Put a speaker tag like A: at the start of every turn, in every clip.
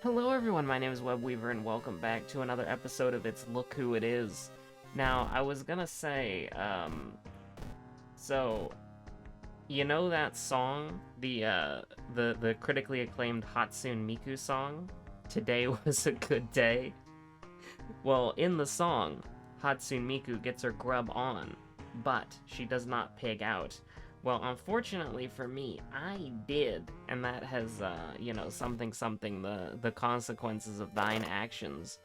A: Hello everyone, my name is Webweaver and welcome back to another episode of It's Look Who It Is. Now, I was gonna say, so, you know that song? The critically acclaimed Hatsune Miku song? Today was a good day? Well, in the song, Hatsune Miku gets her grub on, but she does not pig out. Well, unfortunately for me, I did, and that has, something, the consequences of thine actions.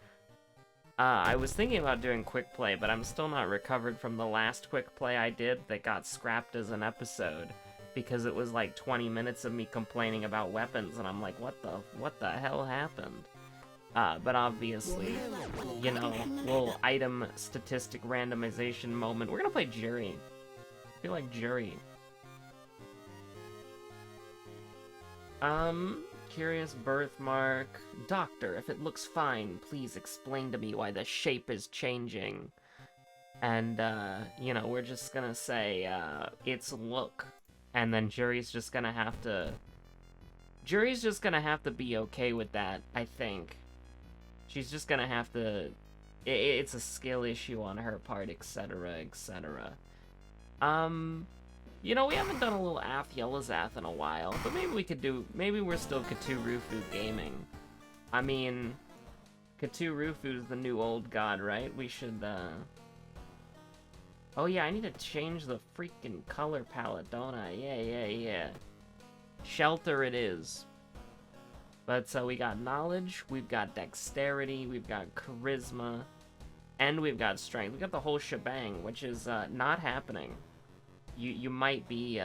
A: I was thinking about doing quick play, but I'm still not recovered from the last quick play I did that got scrapped as an episode, because it was like 20 minutes of me complaining about weapons, and I'm like, what the hell happened? But obviously, little item statistic randomization moment. We're gonna play Jury. I feel like Jury. Curious birthmark. Doctor, if it looks fine, please explain to me why the shape is changing. And, we're just gonna say, it's look. And then Jury's just gonna have to be okay with that, I think. She's just gonna have to... It's a skill issue on her part, etc., etc. We haven't done a little Ath Yelazath in a while, but maybe we're still Cthulhu gaming. I mean, Cthulhu's the new old god, right? We should, Oh yeah, I need to change the freaking color palette, don't I? Yeah. Shelter it is. But, so we got knowledge, we've got dexterity, we've got charisma, and we've got strength. We got the whole shebang, which is, not happening. You might be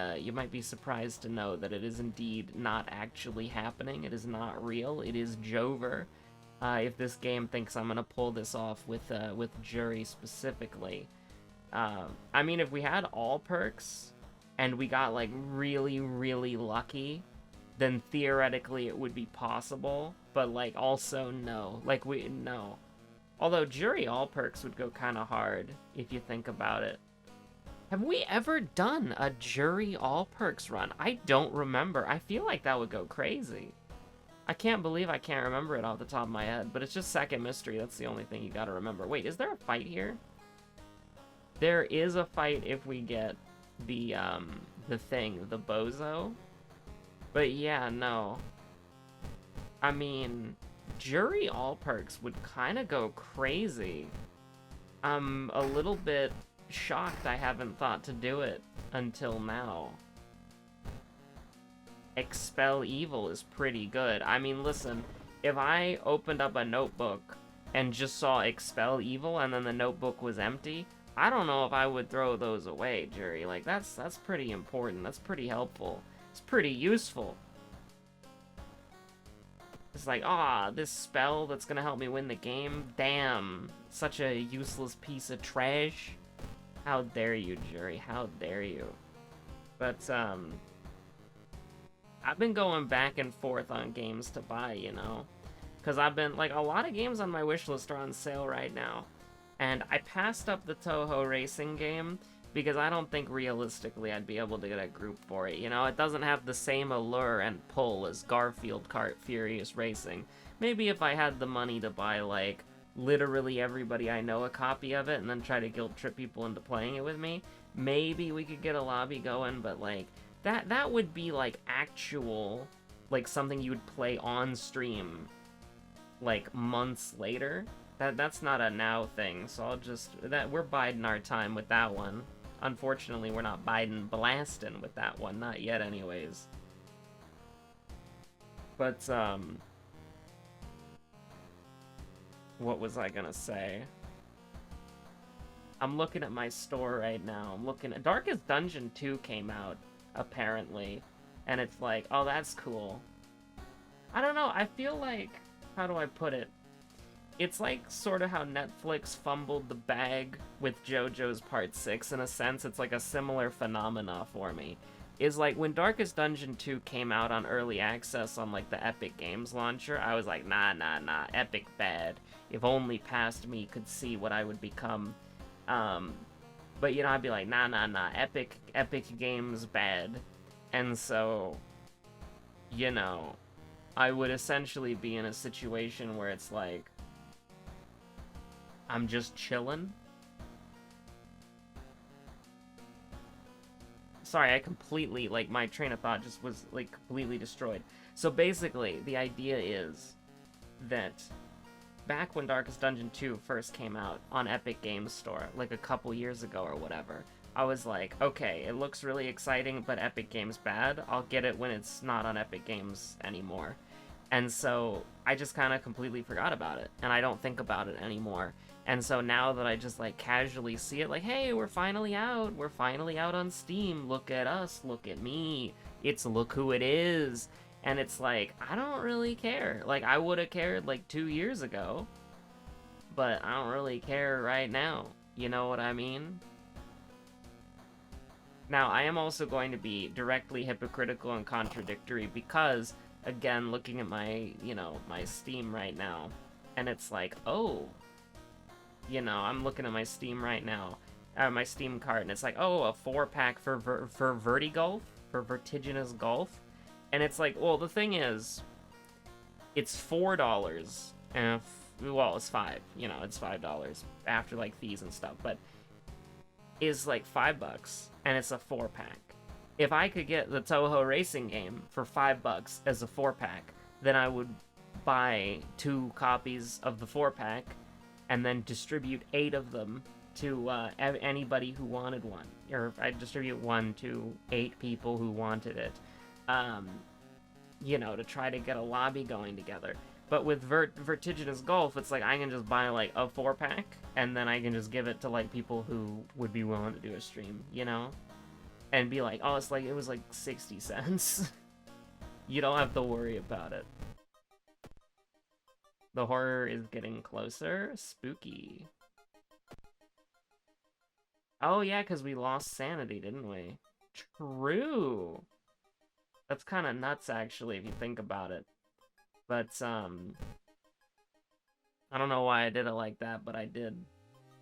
A: surprised to know that it is indeed not actually happening. It is not real. It is Jover. If this game thinks I'm gonna pull this off with Jury specifically, I mean, if we had all perks and we got like really lucky, then theoretically it would be possible. But like also no, no. Although Jury all perks would go kind of hard if you think about it. Have we ever done a Jury all perks run? I don't remember. I feel like that would go crazy. I can't believe I can't remember it off the top of my head, but it's just second mystery. That's the only thing you gotta remember. Wait, is there a fight here? There is a fight if we get the thing, the bozo. But yeah, no. I mean, Jury all perks would kind of go crazy. I'm a little bit shocked I haven't thought to do it until now. Expel Evil is pretty good. I mean, listen, if I opened up a notebook and just saw Expel Evil and then the notebook was empty, I don't know if I would throw those away, Jury. Like, that's pretty important. That's pretty helpful. It's pretty useful. It's like, this spell that's gonna help me win the game? Damn, such a useless piece of trash. How dare you, Jury? How dare you? But, I've been going back and forth on games to buy, Because I've been, like, a lot of games on my wishlist are on sale right now. And I passed up the Toho racing game because I don't think realistically I'd be able to get a group for it. It doesn't have the same allure and pull as Garfield Kart Furious Racing. Maybe if I had the money to buy, like, literally everybody I know a copy of it and then try to guilt trip people into playing it with me, maybe we could get a lobby going, but like that would be like actual, like something you would play on stream like months later. That's not a now thing, so we're biding our time with that one. Unfortunately, we're not biding blasting with that one, not yet anyways. But what was I gonna say? I'm looking at my store right now. I'm looking at Darkest Dungeon 2 came out, apparently. And it's like, oh, that's cool. I don't know, I feel like, how do I put it? It's like sort of how Netflix fumbled the bag with JoJo's Part 6 in a sense. It's like a similar phenomena for me. Is like when Darkest Dungeon 2 came out on early access on like the Epic Games launcher, I was like, nah, Epic bad. If only past me could see what I would become. But I'd be like, nah, Epic Games bad. And so, I would essentially be in a situation where it's like, I'm just chilling. Sorry, I completely, like, my train of thought just was, like, completely destroyed. So basically, the idea is that back when Darkest Dungeon 2 first came out on Epic Games Store, like a couple years ago or whatever, I was like, okay, it looks really exciting, but Epic Games bad. I'll get it when it's not on Epic Games anymore. And so I just kind of completely forgot about it, and I don't think about it anymore. And so now that I just, like, casually see it, like, hey, we're finally out on Steam, look at us, look at me, it's look who it is, and it's like, I don't really care. Like, I would have cared, like, 2 years ago, but I don't really care right now, you know what I mean? Now, I am also going to be directly hypocritical and contradictory because, again, looking at my, you know, my Steam right now, and it's like, oh, you know, I'm looking at my Steam right now, my Steam cart, and it's like, oh, a 4-pack for Vertigolf, for Vertiginous Golf, and it's like, well, the thing is, it's $4, and, well, it's $5, you know, it's $5 after, like, fees and stuff, but is like $5, and it's a 4-pack. If I could get the Toho racing game for $5 as a 4-pack, then I would buy 2 copies of the 4-pack, and then distribute 8 of them to anybody who wanted one. Or I'd distribute 1 to 8 people who wanted it. You know, to try to get a lobby going together. But with Vertiginous Golf, it's like I can just buy, like, a 4-pack, and then I can just give it to, like, people who would be willing to do a stream, you know? And be like, oh, it's like, it was like 60 cents. You don't have to worry about it. The horror is getting closer. Spooky. Oh, yeah, because we lost sanity, didn't we? True. That's kind of nuts, actually, if you think about it. But, I don't know why I did it like that, but I did.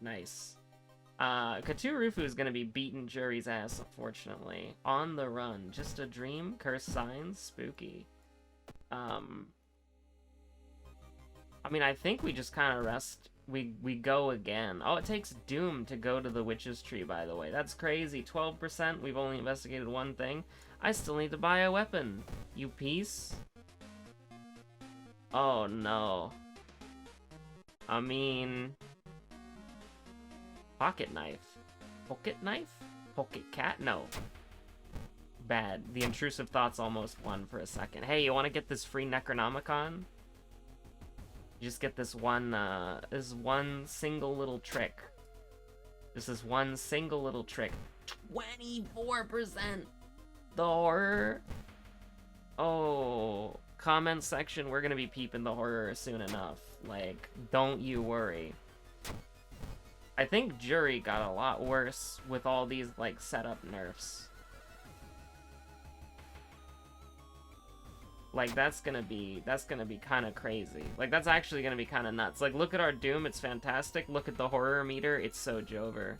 A: Nice. Katurufu is gonna be beating Jury's ass, unfortunately. On the run. Just a dream? Curse signs? Spooky. I mean, I think we just kind of rest. We go again. Oh, it takes Doom to go to the Witch's Tree, by the way. That's crazy. 12%. We've only investigated one thing. I still need to buy a weapon. You piece? Oh, no. I mean... Pocket knife. Pocket knife? Pocket cat? No. Bad. The intrusive thoughts almost won for a second. Hey, you want to get this free Necronomicon? You just get this one single little trick. This is one single little trick. 24%! The horror? Oh, comment section, we're gonna be peeping the horror soon enough. Like, don't you worry. I think Jury got a lot worse with all these, like, setup nerfs. Like, that's gonna be kind of crazy. Like, that's actually gonna be kind of nuts. Like, look at our Doom, it's fantastic. Look at the horror meter, it's so Jover.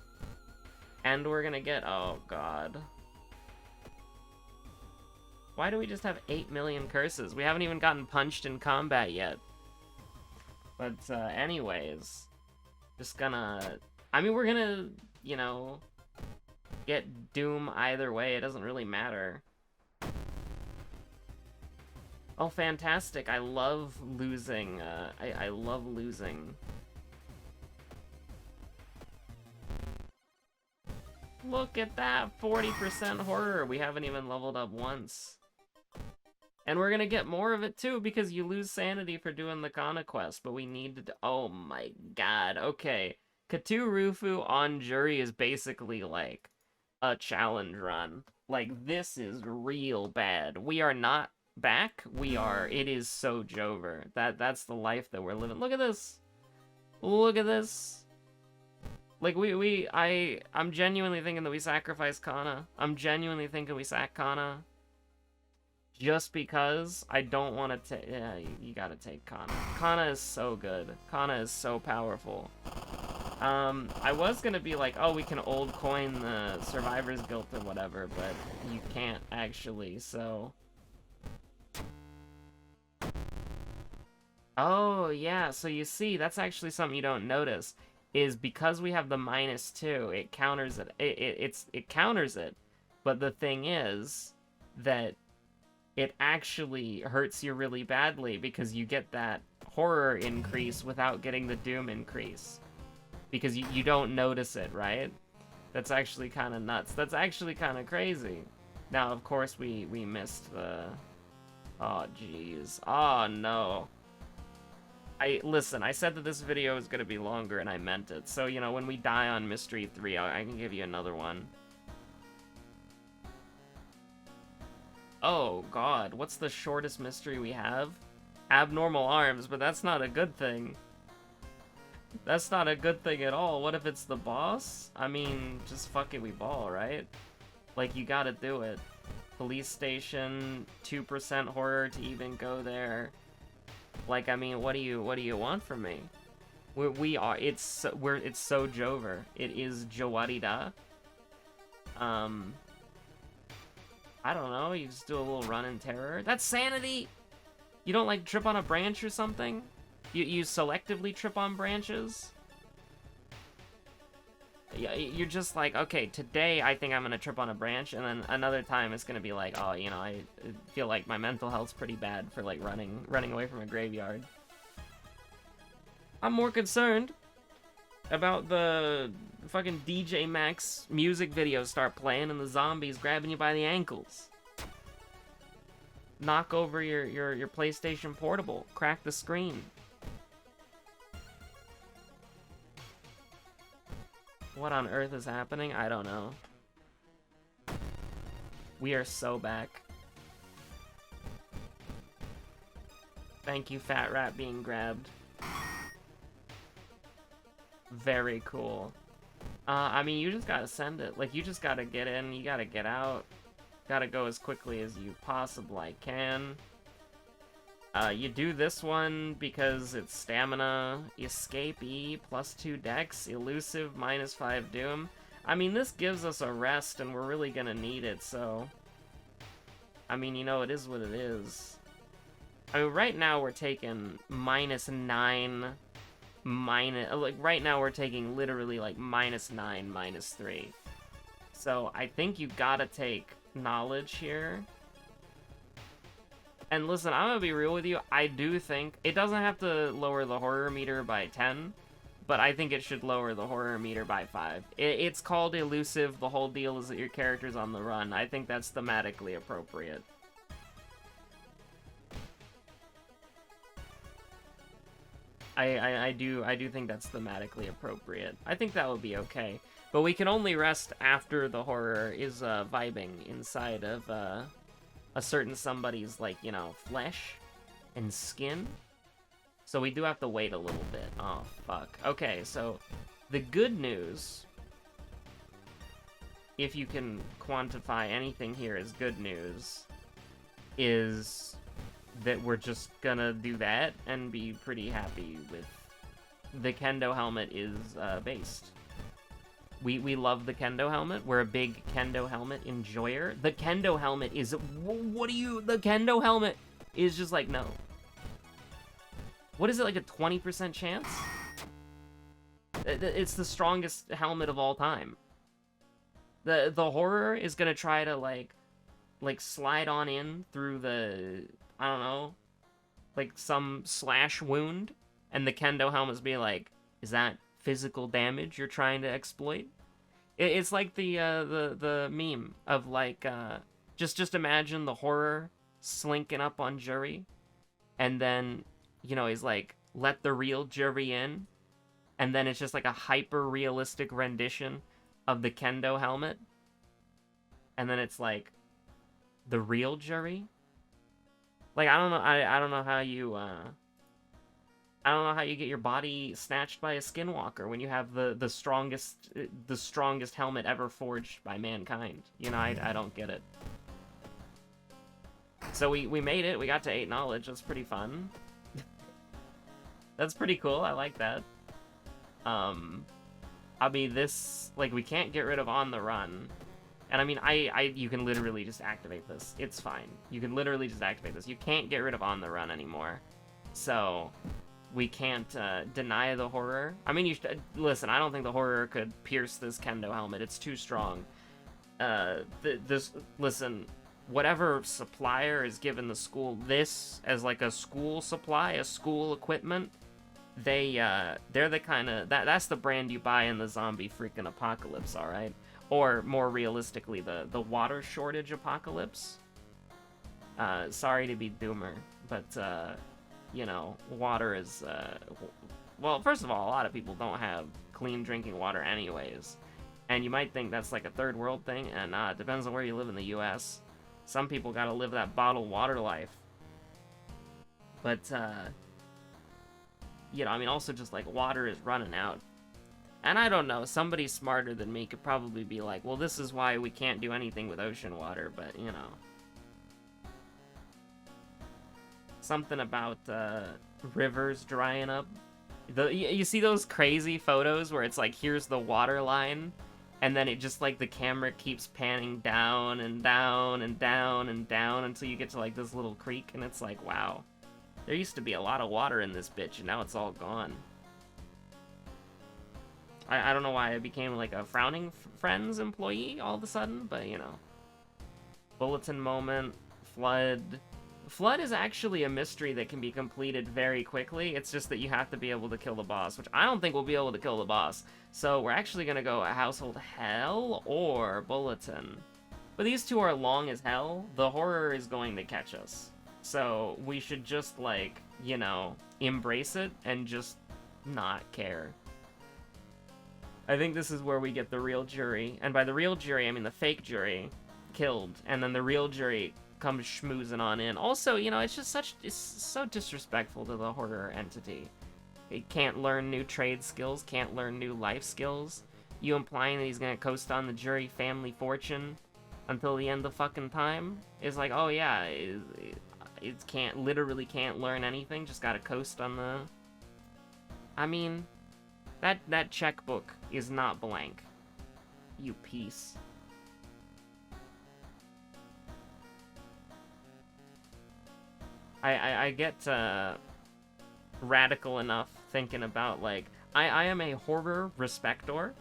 A: And we're gonna get, oh god. Why do we just have 8 million curses? We haven't even gotten punched in combat yet. But, anyways. Just gonna... I mean, we're gonna, you know, get Doom either way. It doesn't really matter. Oh, fantastic. I love losing. I love losing. Look at that. 40% horror. We haven't even leveled up once. And we're gonna get more of it, too, because you lose sanity for doing the Kana quest. But we need to... Oh, my god. Okay. Katurufu on Jury is basically, like, a challenge run. Like, this is real bad. We are not back. We are. It is so Jover. That's the life that we're living. Look at this. Look at this. Like, I'm genuinely thinking that we sacrifice Kana. I'm genuinely thinking we sack Kana. Just because I don't want to take... Yeah, you gotta take Kana. Kana is so good. Kana is so powerful. I was gonna be like, oh, we can old coin the Survivor's Guild or whatever, but you can't actually, so... Oh, yeah, so you see, that's actually something you don't notice, is because we have the -2, it counters it. It counters it, but the thing is that it actually hurts you really badly because you get that horror increase without getting the doom increase. Because you don't notice it, right? That's actually kind of nuts. That's actually kind of crazy. Now, of course, we missed the... Oh, jeez. Oh, no. Listen, I said that this video was going to be longer, and I meant it. So, you know, when we die on Mystery 3, I can give you another one. Oh, God. What's the shortest mystery we have? Abnormal arms, but that's not a good thing. That's not a good thing at all. What if it's the boss? I mean, just fuck it, we ball, right? Like, you gotta do it. Police station, 2% horror to even go there. Like, I mean, what do you want from me? It's so Jover. It is Jowarida. I don't know, you just do a little run in terror. That's sanity! You don't, like, trip on a branch or something? You selectively trip on branches? Yeah, you're just like, okay, today I think I'm gonna trip on a branch, and then another time it's gonna be like, oh, you know, I feel like my mental health's pretty bad for, like, running away from a graveyard. I'm more concerned about the fucking DJ Max music videos start playing and the zombies grabbing you by the ankles. Knock over your PlayStation Portable. Crack the screen. What on earth is happening? I don't know. We are so back. Thank you, Fat Rat being grabbed. Very cool. I mean, you just gotta send it. Like, you just gotta get in, you gotta get out. Gotta go as quickly as you possibly can. You do this one because it's stamina, escape E, +2 dex, elusive, -5 doom. I mean, this gives us a rest, and we're really gonna need it, so... I mean, you know, it is what it is. I mean, right now we're taking -9... like, right now we're taking literally, like, -9, -3. So, I think you gotta take knowledge here. And listen, I'm gonna be real with you, I do think... It doesn't have to lower the horror meter by 10, but I think it should lower the horror meter by 5. It's called elusive, the whole deal is that your character's on the run. I think that's thematically appropriate. I do think that's thematically appropriate. I think that would be okay. But we can only rest after the horror is vibing inside of a certain somebody's, like, you know, flesh and skin. So we do have to wait a little bit. Oh, fuck. Okay, so the good news, if you can quantify anything here as good news, is that we're just gonna do that and be pretty happy with... The Kendo helmet is based. We love the Kendo helmet. We're a big Kendo helmet enjoyer. The Kendo helmet is... What do you... The Kendo helmet is just like, no. What is it, like a 20% chance? It's the strongest helmet of all time. The horror is gonna try to, like slide on in through the... I don't know. Like, some slash wound. And the Kendo helmet's be like, is that physical damage you're trying to exploit? It's like the meme of, like, just imagine the horror slinking up on Jury, and then, you know, he's like, let the real Jury in, and then it's just like a hyper-realistic rendition of the Kendo helmet, and then it's like, the real Jury? Like, I don't know, I don't know how you, I don't know how you get your body snatched by a skinwalker when you have the strongest helmet ever forged by mankind. You know, I don't get it. So we made it. We got to 8 knowledge. That's pretty fun. That's pretty cool. I like that. I mean, this, like, we can't get rid of on the run. And I mean, you can literally just activate this. It's fine. You can literally just activate this. You can't get rid of on the run anymore. So we can't deny the horror. I mean, listen. I don't think the horror could pierce this kendo helmet. It's too strong. Listen. Whatever supplier is given the school this as like a school supply, a school equipment, they're the kind of that's the brand you buy in the zombie freaking apocalypse, all right? Or more realistically, the water shortage apocalypse. Sorry to be doomer, but you know, water is well, first of all, a lot of people don't have clean drinking water anyways. And you might think that's like a third world thing, and it depends on where you live in the US. Some people gotta live that bottled water life. But, you know, I mean, also just like water is running out. And I don't know, somebody smarter than me could probably be like, well, this is why we can't do anything with ocean water, but, you know. Something about, rivers drying up. You see those crazy photos where it's like, here's the water line, and then it just, like, the camera keeps panning down and down and down and down until you get to, like, this little creek, and it's like, wow. There used to be a lot of water in this bitch, and now it's all gone. I don't know why I became, like, a Frowning Friends employee all of a sudden, but, you know. Bulletin moment, flood. Flood is actually a mystery that can be completed very quickly. It's just that you have to be able to kill the boss, which I don't think we'll be able to kill the boss. So we're actually going to go a Household Hell or Bulletin. But these two are long as hell. The horror is going to catch us. So we should just, like, you know, embrace it and just not care. I think this is where we get the real jury. And by the real jury, I mean the fake jury killed. And then the real jury comes schmoozing on in. Also, you know, it's so disrespectful to the horror entity. It can't learn new trade skills, can't learn new life skills. You implying that he's gonna coast on the jury family fortune until the end of fucking time is like, oh yeah, it literally can't learn anything, just gotta coast on the... I mean, that checkbook is not blank. You piece. I get radical enough thinking about, like, I am a horror respector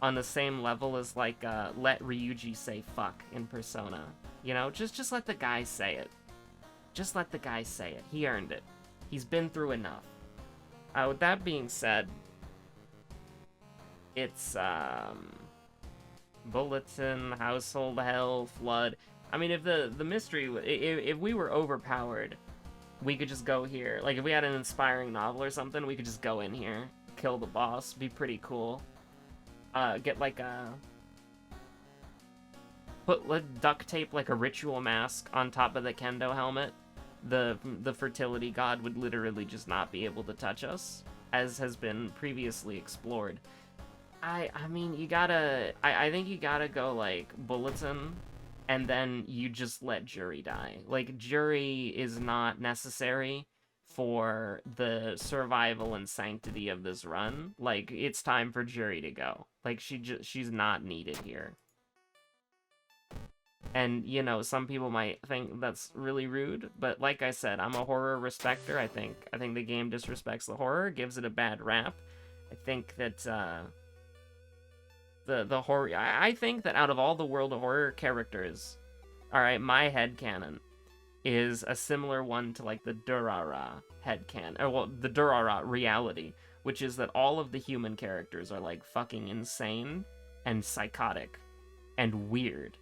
A: on the same level as, like, let Ryuji say fuck in Persona. You know, just let the guy say it. Just let the guy say it. He earned it. He's been through enough. With that being said, it's, Bulletin, Household Hell, Flood. I mean, if the mystery, if we were overpowered, we could just go here. Like, if we had an inspiring novel or something, we could just go in here, kill the boss, be pretty cool. Get, like, duct tape, like, a ritual mask on top of the kendo helmet. The fertility god would literally just not be able to touch us, as has been previously explored. I mean, I think you gotta go, like, Bulletin, and then you just let Jury die. Like, Jury is not necessary for the survival and sanctity of this run. Like, it's time for Jury to go. Like, she's not needed here. And, you know, some people might think that's really rude, but like I said, I'm a horror respecter. I think the game disrespects the horror, gives it a bad rap. I think that, the horror... I think that out of all the World of Horror characters, alright, my headcanon is a similar one to, like, the Durara headcanon. Or, well, the Durara reality, which is that all of the human characters are, like, fucking insane and psychotic and weird.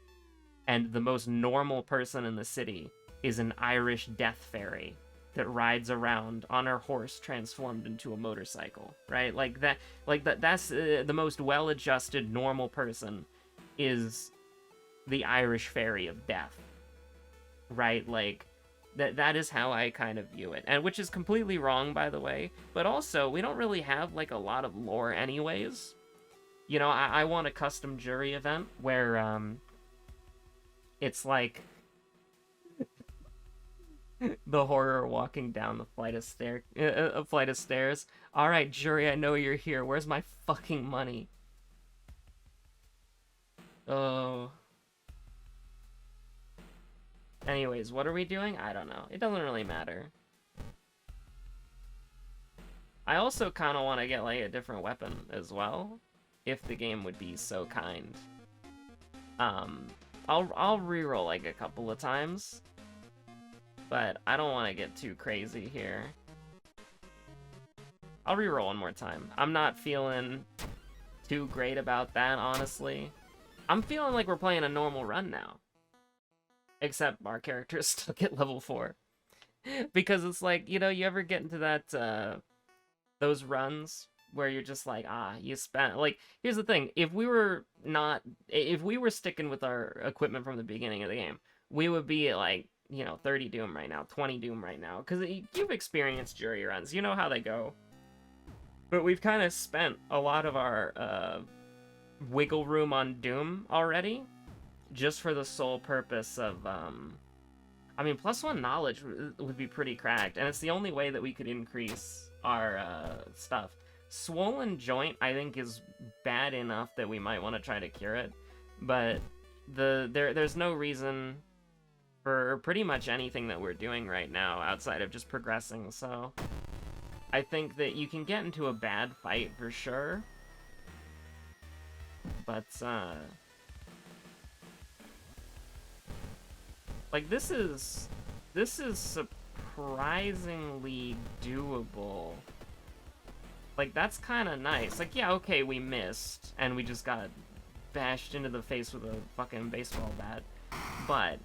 A: And the most normal person in the city is an Irish death fairy that rides around on her horse transformed into a motorcycle, right? That's the most well-adjusted normal person is the Irish fairy of death, right? Like, that is how I kind of view it, and which is completely wrong, by the way, but also, we don't really have, like, a lot of lore anyways. You know, I want a custom jury event where, it's like the horror walking down the flight of stairs. All right, jury, I know you're here. Where's my fucking money? Oh. Anyways, what are we doing? I don't know. It doesn't really matter. I also kind of want to get like a different weapon as well, if the game would be so kind. Um, I'll reroll like a couple of times, but I don't want to get too crazy here. I'll reroll one more time. I'm not feeling too great about that, honestly. I'm feeling like we're playing a normal run now. Except our character's stuck at level 4. Because it's like, you know, you ever get into that, those runs where you're just like, you spent, like, here's the thing, if we were sticking with our equipment from the beginning of the game, we would be at, like, you know, 30 Doom right now, 20 Doom right now, because you've experienced jury runs, you know how they go. But we've kind of spent a lot of our, wiggle room on Doom already, just for the sole purpose of, I mean, +1 knowledge would be pretty cracked, and it's the only way that we could increase our stuff. Swollen joint, I think, is bad enough that we might want to try to cure it, but there's no reason for pretty much anything that we're doing right now outside of just progressing, so I think that you can get into a bad fight for sure, but, like, this is surprisingly doable. Like, that's kind of nice. Like, yeah, okay, we missed, and we just got bashed into the face with a fucking baseball bat, but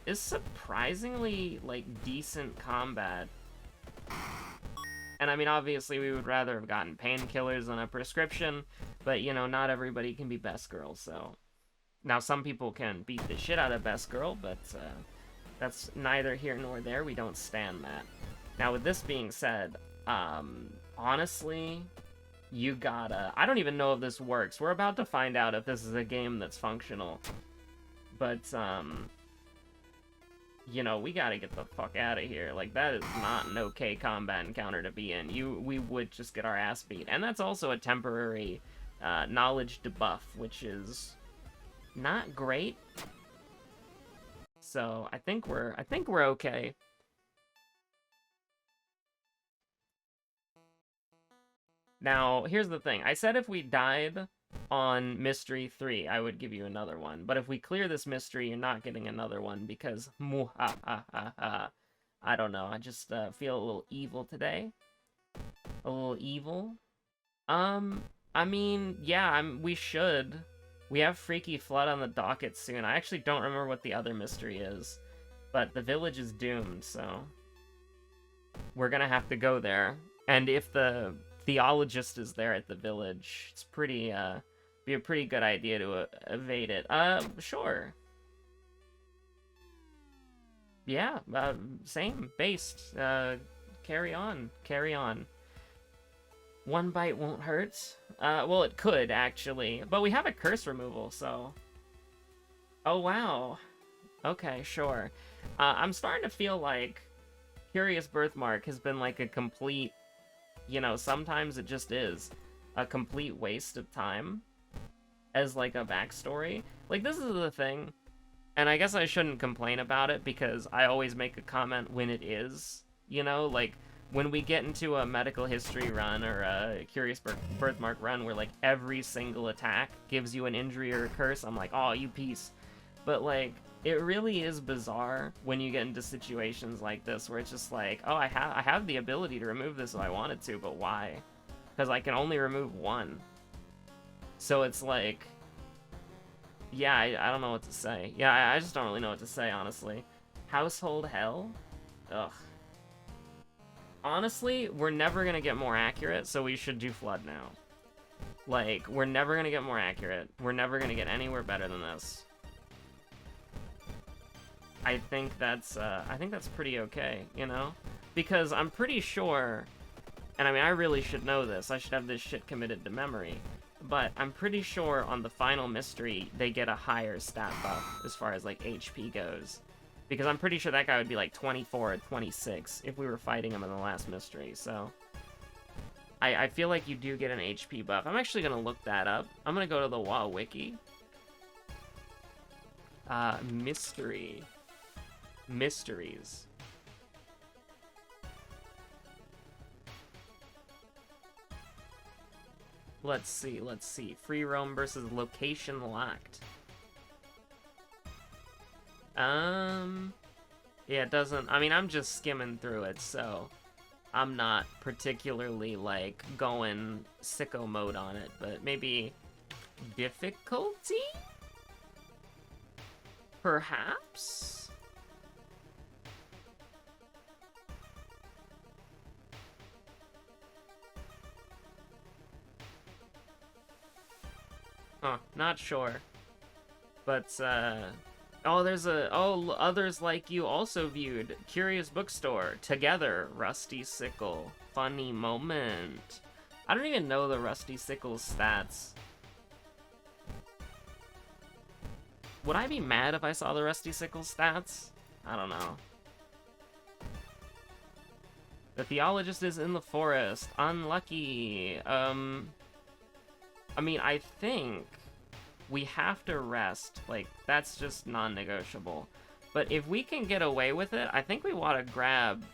A: it's surprisingly, like, decent combat. And I mean, obviously, we would rather have gotten painkillers than a prescription, but, you know, not everybody can be best girl, so... Now, some people can beat the shit out of best girl, but that's neither here nor there. We don't stand that. Now, with this being said, honestly, you gotta... I don't even know if this works. We're about to find out if this is a game that's functional. But, you know, we gotta get the fuck out of here. Like, that is not an okay combat encounter to be in. We would just get our ass beat. And that's also a temporary knowledge debuff, which is not great. So I think we're okay. Now, here's the thing. I said if we died on Mystery 3, I would give you another one. But if we clear this mystery, you're not getting another one because... I don't know. I just feel a little evil today. A little evil. I mean, yeah, we should. We have Freaky Flood on the docket soon. I actually don't remember what the other mystery is. But the village is doomed, so... we're gonna have to go there. And if the theologist is there at the village, it's pretty, be a pretty good idea to evade it. Sure. Yeah, same, based. Carry on, carry on. One bite won't hurt. Well, it could, actually. But we have a curse removal, so... Oh, wow. Okay, sure. I'm starting to feel like Curious Birthmark has been like a complete... You know, sometimes it just is a complete waste of time as, like, a backstory. Like, this is the thing, and I guess I shouldn't complain about it because I always make a comment when it is, you know? Like, when we get into a medical history run or a Curious Birthmark run where, like, every single attack gives you an injury or a curse, I'm like, oh, you piece. But, like, it really is bizarre when you get into situations like this where it's just like, oh, I have the ability to remove this if I wanted to, but why? Because I can only remove one. So it's like, yeah, I don't know what to say. Yeah, I just don't really know what to say, honestly. Household Hell? Ugh. Honestly, we're never gonna get more accurate, so we should do Flood now. Like, we're never gonna get more accurate. We're never gonna get anywhere better than this. I think that's pretty okay, you know? Because I'm pretty sure, and I mean, I really should know this, I should have this shit committed to memory, but I'm pretty sure on the final mystery, they get a higher stat buff as far as, like, HP goes. Because I'm pretty sure that guy would be, like, 24 or 26 if we were fighting him in the last mystery, so... I feel like you do get an HP buff. I'm actually gonna look that up. I'm gonna go to the WoW Wiki. Mystery. Mysteries. Let's see. Free roam versus location locked. Yeah, it doesn't... I mean, I'm just skimming through it, so... I'm not particularly, like, going sicko mode on it, but maybe... difficulty? Perhaps? Huh, not sure. But, oh, others like you also viewed Curious Bookstore. Together, Rusty Sickle. Funny moment. I don't even know the Rusty Sickle's stats. Would I be mad if I saw the Rusty Sickle's stats? I don't know. The Theologist is in the forest. Unlucky. I mean, I think we have to rest. Like, that's just non-negotiable. But if we can get away with it, I think we want to grab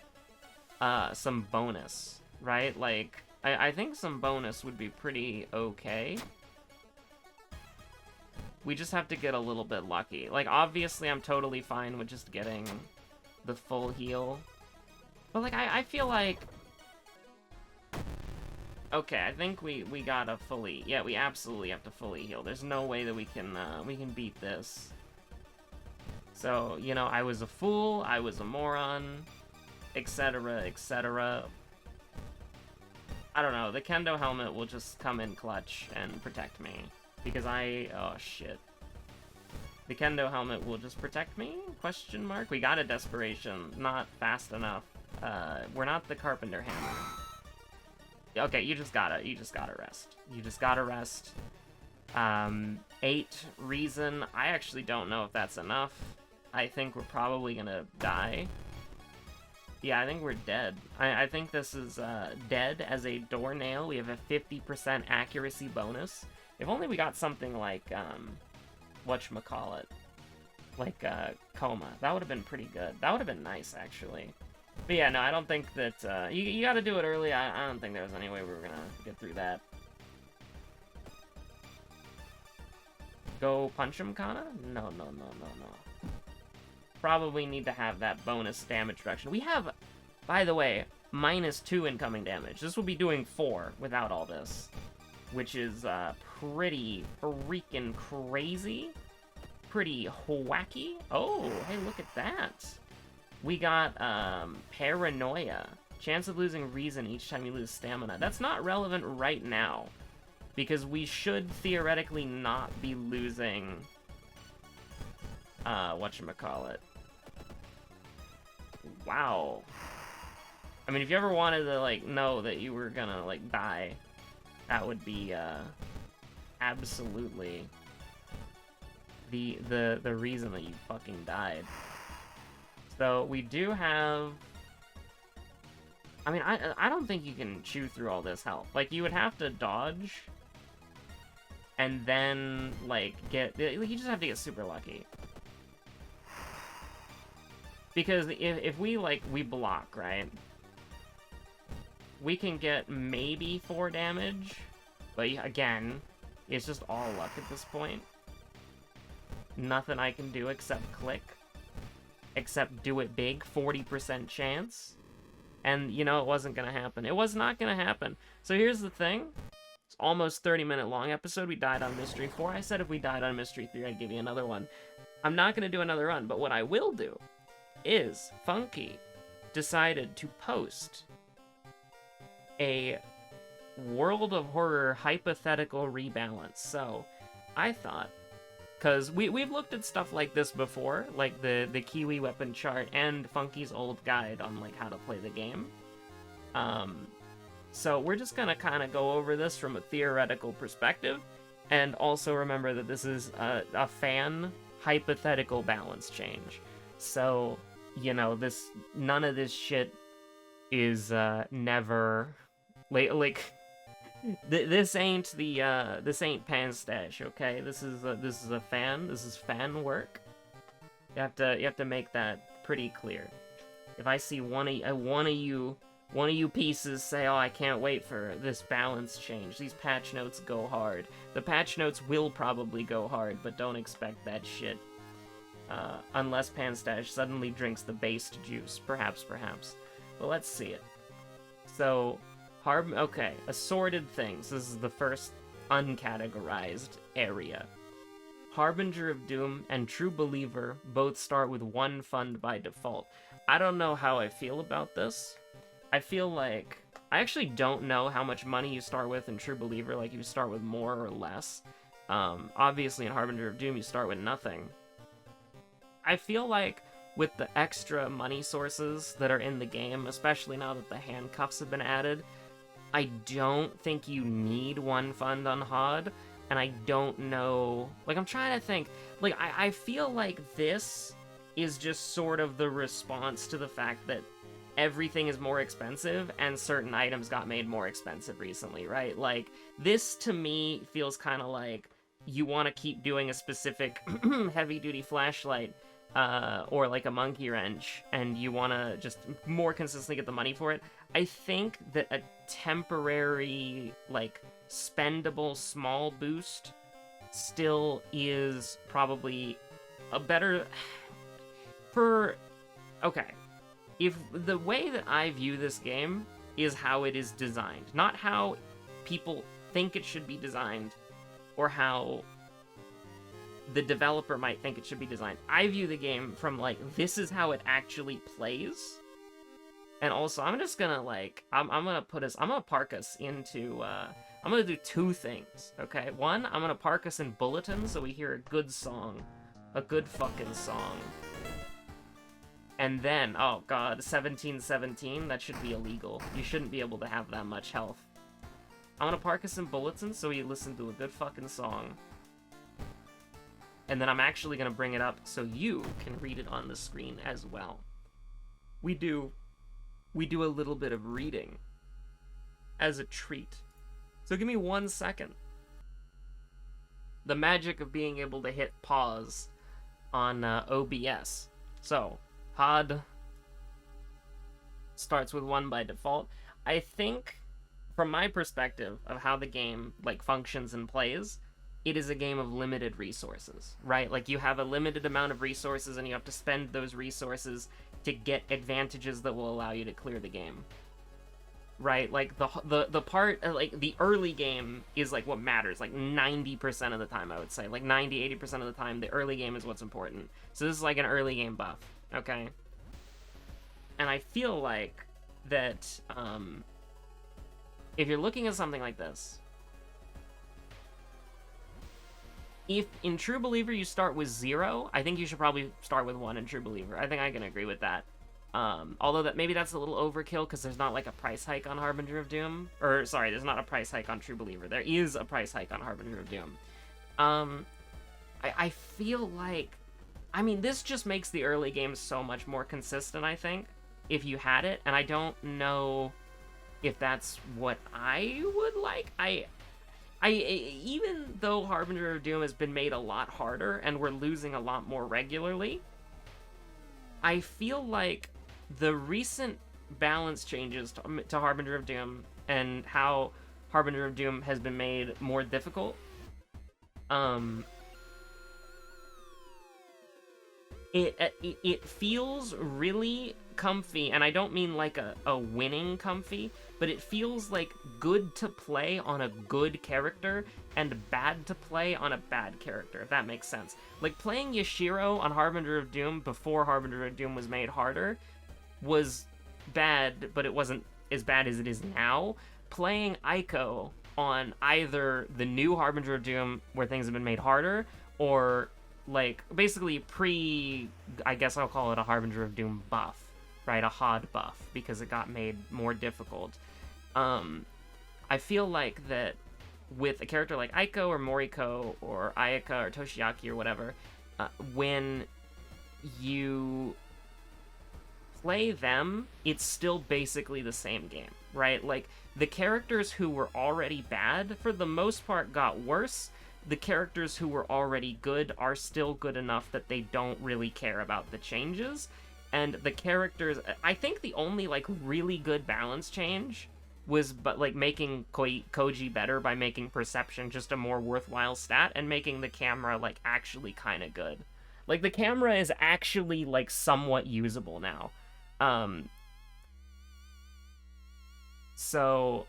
A: some bonus, right? Like, I think some bonus would be pretty okay. We just have to get a little bit lucky. Like, obviously, I'm totally fine with just getting the full heal. But, like, I feel like... Okay, I think we gotta fully... Yeah, we absolutely have to fully heal. There's no way that we can beat this. So, you know, I was a fool, I was a moron, etc., etc. I don't know, the Kendo helmet will just come in clutch and protect me. Because oh shit. The Kendo helmet will just protect me? Question mark? We got a desperation. Not fast enough. We're not the Carpenter Hammer. Okay, you just gotta rest. You just gotta rest. 8 reason. I actually don't know if that's enough. I think we're probably gonna die. Yeah, I think we're dead. I think this is dead as a doornail. We have a 50% accuracy bonus. If only we got something like, whatchamacallit, like, Coma. That would have been pretty good. That would have been nice, actually. But yeah, no, I don't think that, you gotta do it early. I don't think there was any way we were gonna get through that. Go punch him, Kana? No. Probably need to have that bonus damage reduction. We have, by the way, -2 incoming damage. This will be doing 4 without all this. Which is, pretty freaking crazy. Pretty wacky. Oh, hey, look at that. We got, Paranoia. Chance of losing reason each time you lose stamina. That's not relevant right now. Because we should theoretically not be losing, whatchamacallit. Wow. I mean, if you ever wanted to, like, know that you were gonna, like, die, that would be, absolutely the reason that you fucking died. So, we do have... I mean, I don't think you can chew through all this health. Like, you would have to dodge, and then, like, you just have to get super lucky. Because if we, like, we block, right? We can get maybe 4 damage, but again, it's just all luck at this point. Nothing I can do except click. Except do it big, 40% chance. And, you know, it wasn't gonna happen. It was not gonna happen. So here's the thing. It's almost 30-minute long episode. We died on Mystery 4. I said if we died on Mystery 3, I'd give you another one. I'm not gonna do another run, but what I will do is Funky decided to post a World of Horror hypothetical rebalance. So I thought, because we've looked at stuff like this before, like the Kiwi weapon chart and Funky's old guide on like how to play the game. So we're just gonna kind of go over this from a theoretical perspective, and also remember that this is a fan hypothetical balance change. So, you know, none of this shit is never like this ain't pan stash, okay? This is a fan. This is fan work. You have to make that pretty clear. If I see one of you One of you pieces say, oh, I can't wait for this balance change. These patch notes go hard. The patch notes will probably go hard, but don't expect that shit. Unless Panstash suddenly drinks the based juice. Perhaps. But let's see it. So, okay, assorted things. This is the first uncategorized area. Harbinger of Doom and True Believer both start with 1 fund by default. I don't know how I feel about this. I feel like... I actually don't know how much money you start with in True Believer, like you start with more or less. Obviously in Harbinger of Doom you start with nothing. I feel like with the extra money sources that are in the game, especially now that the handcuffs have been added, I don't think you need 1 fund on HOD, and I don't know... Like, I'm trying to think... Like, I feel like this is just sort of the response to the fact that everything is more expensive, and certain items got made more expensive recently, right? Like, this, to me, feels kind of like you want to keep doing a specific heavy-duty flashlight, or like a monkey wrench, and you want to just more consistently get the money for it. I think that a temporary, like, spendable small boost still is probably a better... Okay. If the way that I view this game is how it is designed, not how people think it should be designed, or how the developer might think it should be designed. I view the game from, like, this is how it actually plays. And also, I'm just gonna, like, I'm gonna park us into, I'm gonna do 2 things, okay? 1, I'm gonna park us in Bulletin so we hear a good song. A good fucking song. And then, oh god, 1717, that should be illegal. You shouldn't be able to have that much health. I'm gonna park us in Bulletin so we listen to a good fucking song. And then I'm actually gonna bring it up so you can read it on the screen as well. We do a little bit of reading as a treat. So give me 1 second. The magic of being able to hit pause on OBS. So, HOD starts with 1 by default. I think, from my perspective of how the game, like, functions and plays, it is a game of limited resources, right? Like, you have a limited amount of resources and you have to spend those resources to get advantages that will allow you to clear the game. Right? Like, the part, like, the early game is, like, what matters. Like, 90% of the time, I would say. Like, 90-80% of the time, the early game is what's important. So this is, like, an early game buff, okay? And I feel like that, if you're looking at something like this, if in True Believer you start with 0, I think you should probably start with 1 in True Believer. I think I can agree with that. Although maybe that's a little overkill because there's not like a price hike on Harbinger of Doom. Or, sorry, there's not a price hike on True Believer. There is a price hike on Harbinger of Doom. I feel like... I mean, this just makes the early game so much more consistent, I think, if you had it. And I don't know if that's what I would like. Even though Harbinger of Doom has been made a lot harder and we're losing a lot more regularly, I feel like the recent balance changes to Harbinger of Doom and how Harbinger of Doom has been made more difficult, it feels really comfy, and I don't mean like a winning comfy, but it feels like good to play on a good character and bad to play on a bad character, if that makes sense. Like, playing Yashiro on Harbinger of Doom before Harbinger of Doom was made harder was bad, but it wasn't as bad as it is now. Playing Aiko on either the new Harbinger of Doom, where things have been made harder, or, like, basically I guess I'll call it a Harbinger of Doom buff, right? A HOD buff, because it got made more difficult. I feel like that with a character like Aiko or Moriko or Ayaka or Toshiaki or whatever, when you play them, it's still basically the same game, right? Like, the characters who were already bad, for the most part, got worse. The characters who were already good are still good enough that they don't really care about the changes. and the characters, I think the only like really good balance change was like making Koji better by making perception just a more worthwhile stat and making the camera like actually kind of good. Like the camera is actually like somewhat usable now. So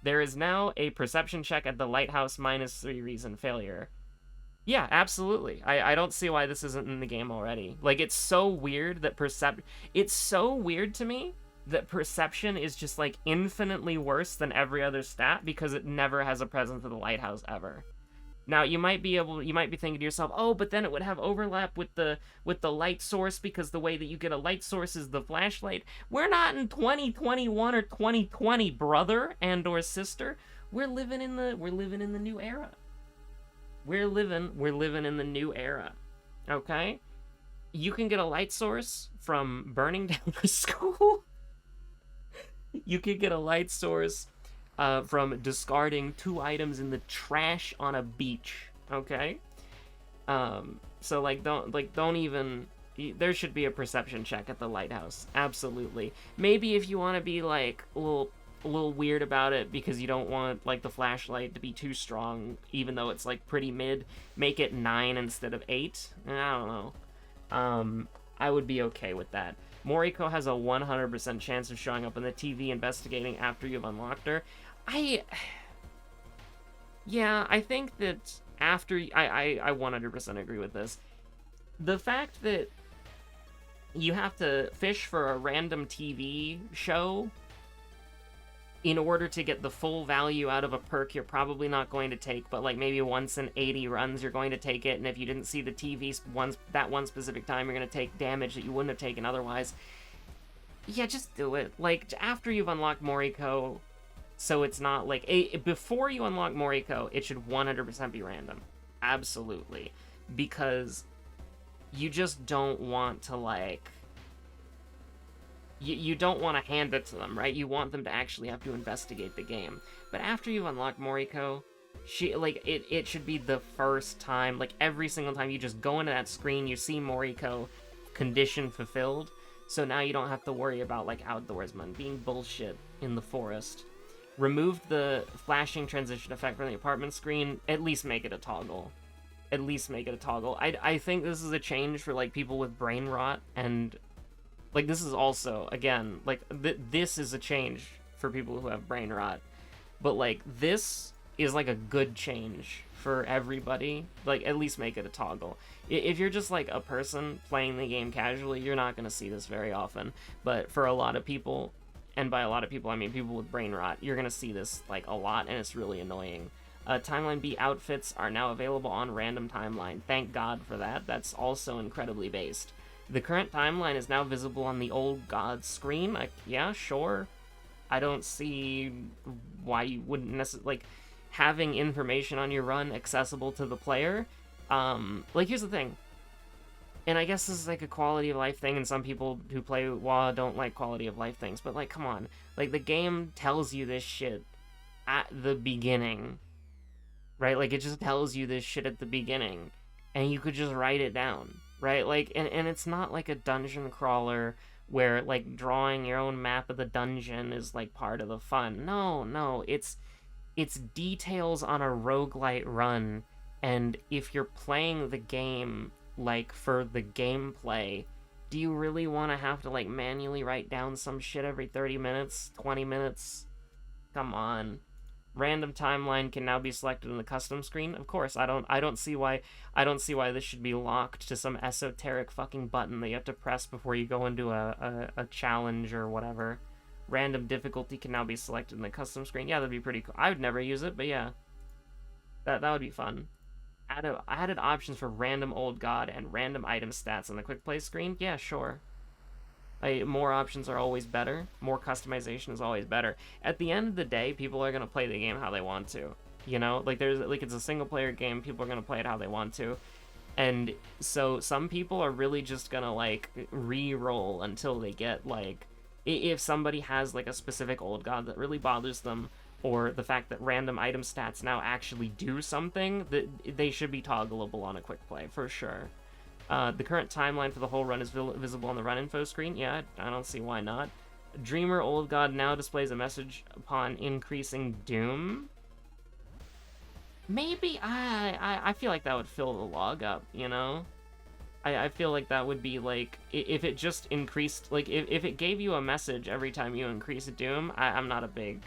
A: there is now a perception check at the lighthouse -3 reason failure. Yeah, absolutely. I don't see why this isn't in the game already. Like, it's so weird that it's so weird to me that perception is just, like, infinitely worse than every other stat because it never has a presence of the lighthouse ever. Now, you might be thinking to yourself, oh, but then it would have overlap with the light source because the way that you get a light source is the flashlight. We're not in 2021 or 2020, brother and or sister. We're living in the new era. We're living in the new era, okay? You can get a light source from burning down a school. You can get a light source from discarding 2 items in the trash on a beach, okay? So like don't even. There should be a perception check at the lighthouse, absolutely. Maybe if you want to be like a little weird about it because you don't want like the flashlight to be too strong, even though it's like pretty mid, make it 9 instead of 8. I don't know. I would be okay with that. Moriko has a 100% chance of showing up on the TV investigating after you've unlocked her. Yeah, I think that after I 100% agree with this. The fact that you have to fish for a random TV show in order to get the full value out of a perk you're probably not going to take, but like maybe once in 80 runs you're going to take it, and if you didn't see the TV that one specific time, you're going to take damage that you wouldn't have taken otherwise. Yeah, just do it. Like, after you've unlocked Moriko, so it's not like... before you unlock Moriko, it should 100% be random. Absolutely. Because you just don't want to, like... You don't want to hand it to them, right? You want them to actually have to investigate the game. But after you've unlocked Moriko, it should be the first time, like every single time you just go into that screen, you see Moriko, condition fulfilled. So now you don't have to worry about like outdoorsman being bullshit in the forest. Remove the flashing transition effect from the apartment screen, at least make it a toggle. At least make it a toggle. I think this is a change for like people with brain rot, and like, this is also, again, like, this is a change for people who have brain rot. But, like, this is, like, a good change for everybody. Like, at least make it a toggle. If you're just, like, a person playing the game casually, you're not going to see this very often. But for a lot of people, and by a lot of people, I mean people with brain rot, you're going to see this, like, a lot, and it's really annoying. Timeline B outfits are now available on random timeline. Thank God for that. That's also incredibly based. The current timeline is now visible on the old god screen. Like, yeah, sure. I don't see why you wouldn't necessarily, like, having information on your run accessible to the player. Like, here's the thing. And I guess this is, like, a quality of life thing, and some people who play WoW don't like quality of life things. But, like, come on. Like, the game tells you this shit at the beginning. Right? Like, it just tells you this shit at the beginning. And you could just write it down. Right, like, and it's not like a dungeon crawler where, like, drawing your own map of the dungeon is, like, part of the fun. No, it's details on a roguelite run, and if you're playing the game, like, for the gameplay, do you really want to have to, like, manually write down some shit every 30 minutes, 20 minutes? Come on. Random timeline can now be selected in the custom screen. Of course, I don't see why this should be locked to some esoteric fucking button that you have to press before you go into a challenge or whatever. Random difficulty can now be selected in the custom screen. Yeah, that'd be pretty cool. I would never use it, but yeah. That would be fun. Added options for random old god and random item stats on the quick play screen. Yeah, sure. More options are always better. More customization is always better. At the end of the day, people are gonna play the game how they want to. You know, like it's a single player game. People are gonna play it how they want to, and so some people are really just gonna like re-roll until they get like, if somebody has like a specific old god that really bothers them, or the fact that random item stats now actually do something, that they should be toggleable on a quick play for sure. The current timeline for the whole run is visible on the run info screen. Yeah, I don't see why not. Dreamer Old God now displays a message upon increasing doom. Maybe I feel like that would fill the log up, you know? I feel like that would be like, if it just increased, like if it gave you a message every time you increase doom, I'm not a big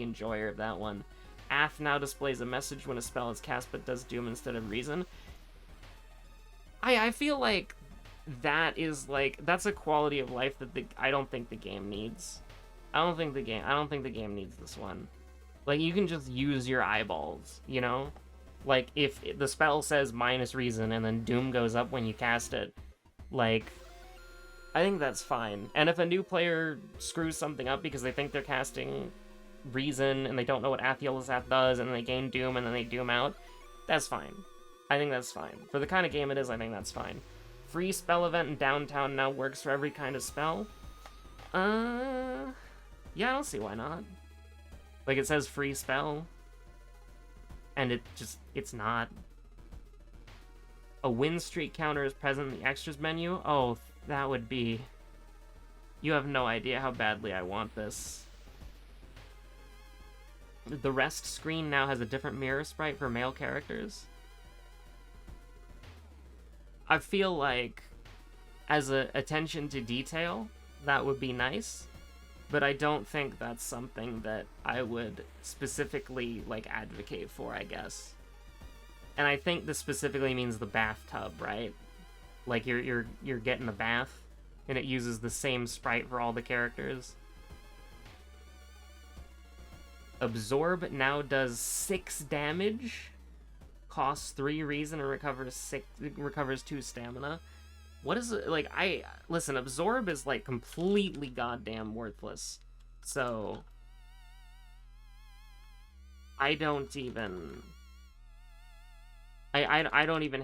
A: enjoyer of that one. Ath now displays a message when a spell is cast but does doom instead of reason. I feel like that is like, that's a quality of life that I don't think the game needs. I don't think the game needs this one. Like, you can just use your eyeballs, you know? Like, if the spell says minus reason and then doom goes up when you cast it, like, I think that's fine. And if a new player screws something up because they think they're casting reason and they don't know what Ath does and they gain doom and then they doom out, that's fine. I think that's fine. For the kind of game it is, I think that's fine. Free spell event in downtown now works for every kind of spell. Yeah, I don't see why not. Like, it says free spell. And it's not. A win streak counter is present in the extras menu. Oh, that would be... You have no idea how badly I want this. The rest screen now has a different mirror sprite for male characters. I feel like, as a attention to detail, that would be nice. But I don't think that's something that I would specifically, like, advocate for, I guess. And I think this specifically means the bathtub, right? Like, you're getting a bath, and it uses the same sprite for all the characters. Absorb now does 6 damage, costs 3 reason, and recovers 2 stamina. What is it, like, listen, Absorb is, like, completely goddamn worthless. So, I don't even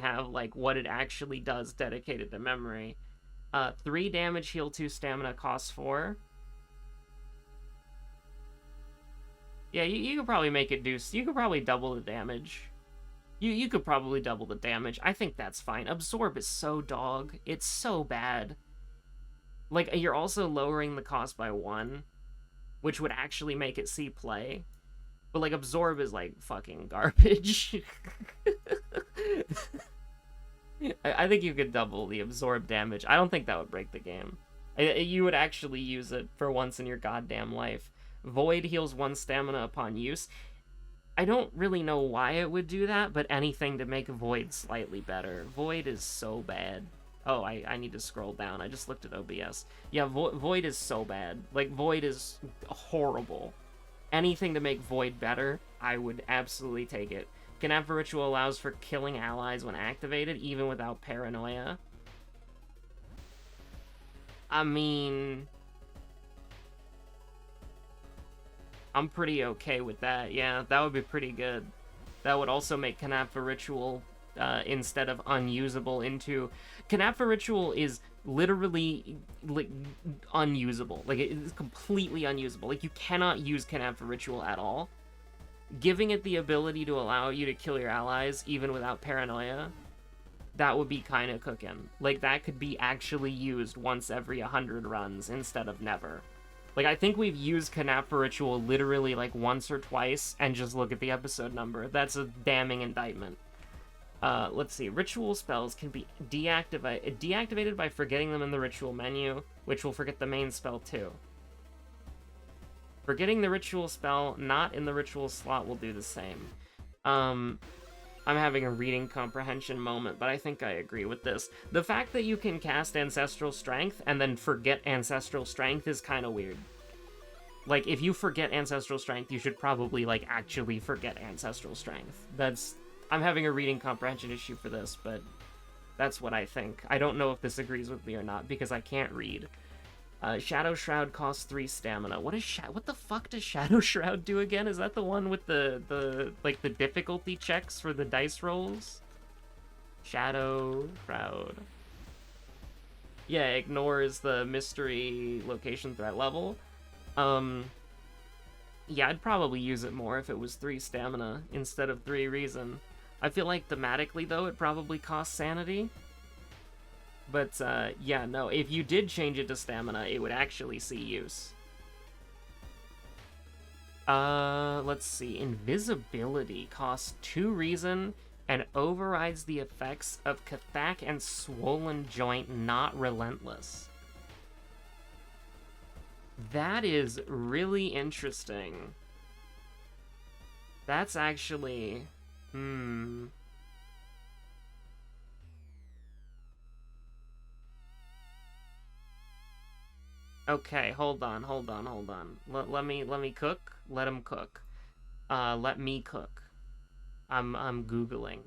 A: have, like, what it actually does dedicated to memory. 3 damage, heal 2 stamina, costs 4. Yeah, you could probably make it do, you could probably double the damage. You could probably double the damage. I think that's fine. Absorb is so dog. It's so bad. Like, you're also lowering the cost by 1, which would actually make it see play. But, like, Absorb is, like, fucking garbage. I think you could double the Absorb damage. I don't think that would break the game. You would actually use it for once in your goddamn life. Void heals 1 stamina upon use. I don't really know why it would do that, but anything to make Void slightly better. Void is so bad. Oh, I need to scroll down. I just looked at OBS. Yeah, Void is so bad. Like, Void is horrible. Anything to make Void better, I would absolutely take it. Canap Ritual allows for killing allies when activated, even without paranoia. I mean... I'm pretty okay with that, yeah. That would be pretty good. That would also make Canapha Ritual, instead of unusable, into... Canapha Ritual is literally, like, unusable. Like, it is completely unusable. Like, you cannot use Canapha Ritual at all. Giving it the ability to allow you to kill your allies, even without paranoia, that would be kind of cooking. Like, that could be actually used once every 100 runs, instead of never. Like, I think we've used Canapha Ritual literally, like, once or twice, and just look at the episode number. That's a damning indictment. Let's see. Ritual spells can be deactivated by forgetting them in the ritual menu, which will forget the main spell, too. Forgetting the ritual spell not in the ritual slot will do the same. I'm having a reading comprehension moment, but I think I agree with this. The fact that you can cast Ancestral Strength and then forget Ancestral Strength is kind of weird. Like, if you forget Ancestral Strength, you should probably, like, actually forget Ancestral Strength. I'm having a reading comprehension issue for this, but that's what I think. I don't know if this agrees with me or not, because I can't read. Shadow Shroud costs 3 stamina. What the fuck does Shadow Shroud do again? Is that the one with the difficulty checks for the dice rolls? Shadow Shroud. Yeah, ignores the mystery location threat level. Yeah, I'd probably use it more if it was 3 stamina instead of 3 reason. I feel like thematically, though, it probably costs sanity. But, yeah, no, if you did change it to stamina, it would actually see use. Let's see. Invisibility costs 2 reason and overrides the effects of Cathak and Swollen Joint Not Relentless. That is really interesting. That's actually... Okay, hold on. Let me cook. Let him cook. Let me cook. I'm Googling.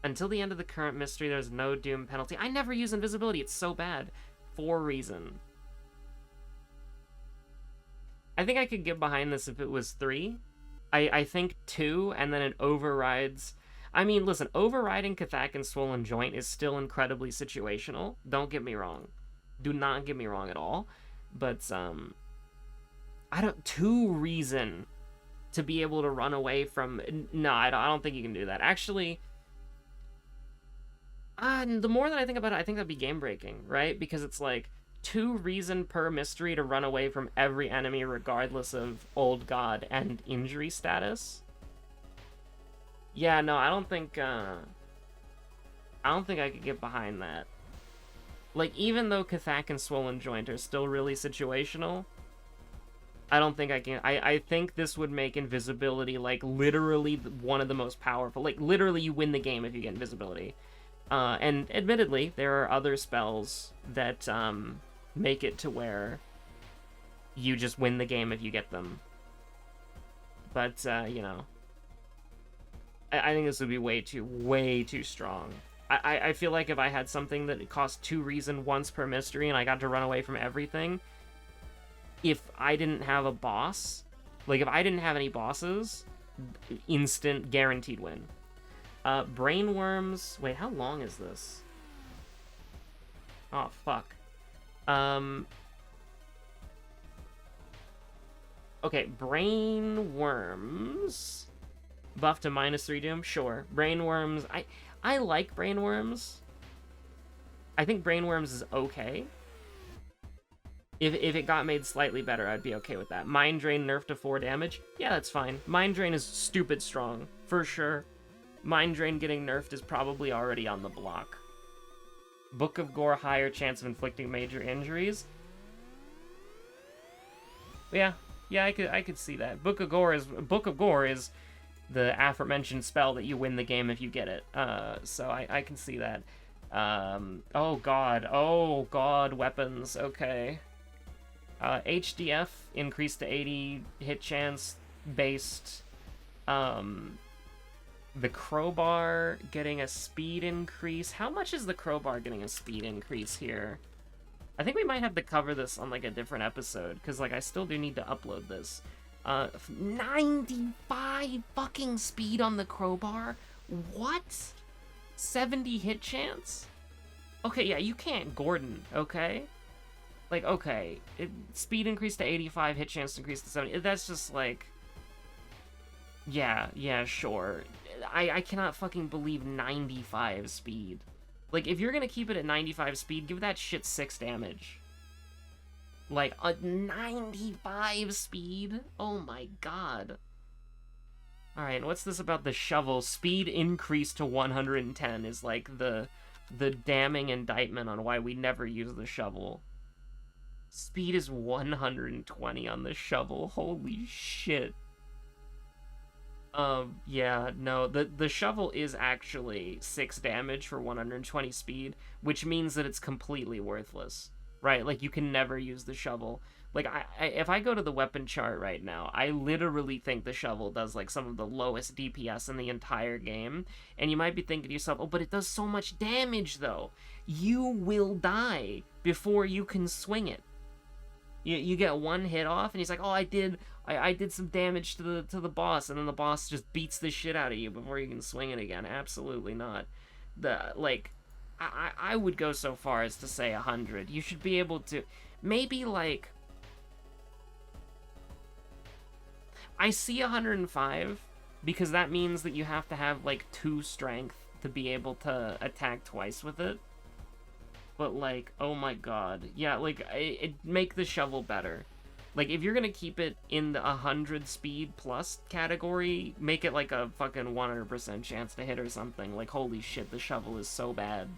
A: Until the end of the current mystery, there's no doom penalty. I never use invisibility. It's so bad. 4 reason. I think I could get behind this if it was 3. I think 2, and then it overrides... I mean, listen, overriding Cathak and Swollen Joint is still incredibly situational. Don't get me wrong. Do not get me wrong at all. But, I don't... 2 reason to be able to run away from... No, I don't think you can do that. Actually... the more that I think about it, I think that'd be game-breaking, right? Because it's like 2 reason per mystery to run away from every enemy regardless of Old God and injury status. Yeah, no, I don't think I could get behind that. Like, even though Cathak and Swollen Joint are still really situational, I don't think I can. I think this would make invisibility, like, literally one of the most powerful. Like, literally you win the game if you get invisibility. And admittedly, there are other spells that make it to where you just win the game if you get them. But, you know, I think this would be way too strong. I feel like if I had something that cost 2 reason once per mystery and I got to run away from everything, if I didn't have a boss, like if I didn't have any bosses, instant guaranteed win. Brainworms. Wait, how long is this? Oh, fuck. Okay, Brainworms. Buff to -3 doom? Sure. Brainworms. I like Brainworms. I think Brainworms is okay. If it got made slightly better, I'd be okay with that. Mind Drain nerfed to 4 damage? Yeah, that's fine. Mind Drain is stupid strong, for sure. Mind Drain getting nerfed is probably already on the block. Book of Gore, higher chance of inflicting major injuries. Yeah, I could see that. Book of Gore is the aforementioned spell that you win the game if you get it. So I can see that. Oh god, weapons. Okay. HDF increased to 80 hit chance based. The crowbar getting a speed increase. How much is the crowbar getting a speed increase here? I think we might have to cover this on like a different episode, because like I still do need to upload this. 95 fucking speed on the crowbar? What? 70 hit chance? Okay, yeah, you can't Gordon, okay? Like, okay, speed increase to 85, hit chance increase to 70. That's just like... Yeah, sure. I cannot fucking believe 95 speed. Like, if you're gonna keep it at 95 speed, give that shit 6 damage. Like, a 95 speed? Oh my god. Alright, what's this about the shovel? Speed increase to 110 is like the damning indictment on why we never use the shovel. Speed is 120 on the shovel. Holy shit. Yeah, no, the shovel is actually 6 damage for 120 speed, which means that it's completely worthless, right? Like, you can never use the shovel. Like, if I go to the weapon chart right now, I literally think the shovel does, like, some of the lowest DPS in the entire game, and you might be thinking to yourself, oh, but it does so much damage, though. You will die before you can swing it. You get one hit off, and he's like, oh, I did some damage to the boss, and then the boss just beats the shit out of you before you can swing it again. Absolutely not. I would go so far as to say 100. You should be able to, maybe like, I see 105, because that means that you have to have like 2 strength to be able to attack twice with it. But, like, oh my god. Yeah, like, make the shovel better. Like, if you're gonna keep it in the 100 speed plus category, make it like a fucking 100% chance to hit or something. Like, holy shit, the shovel is so bad.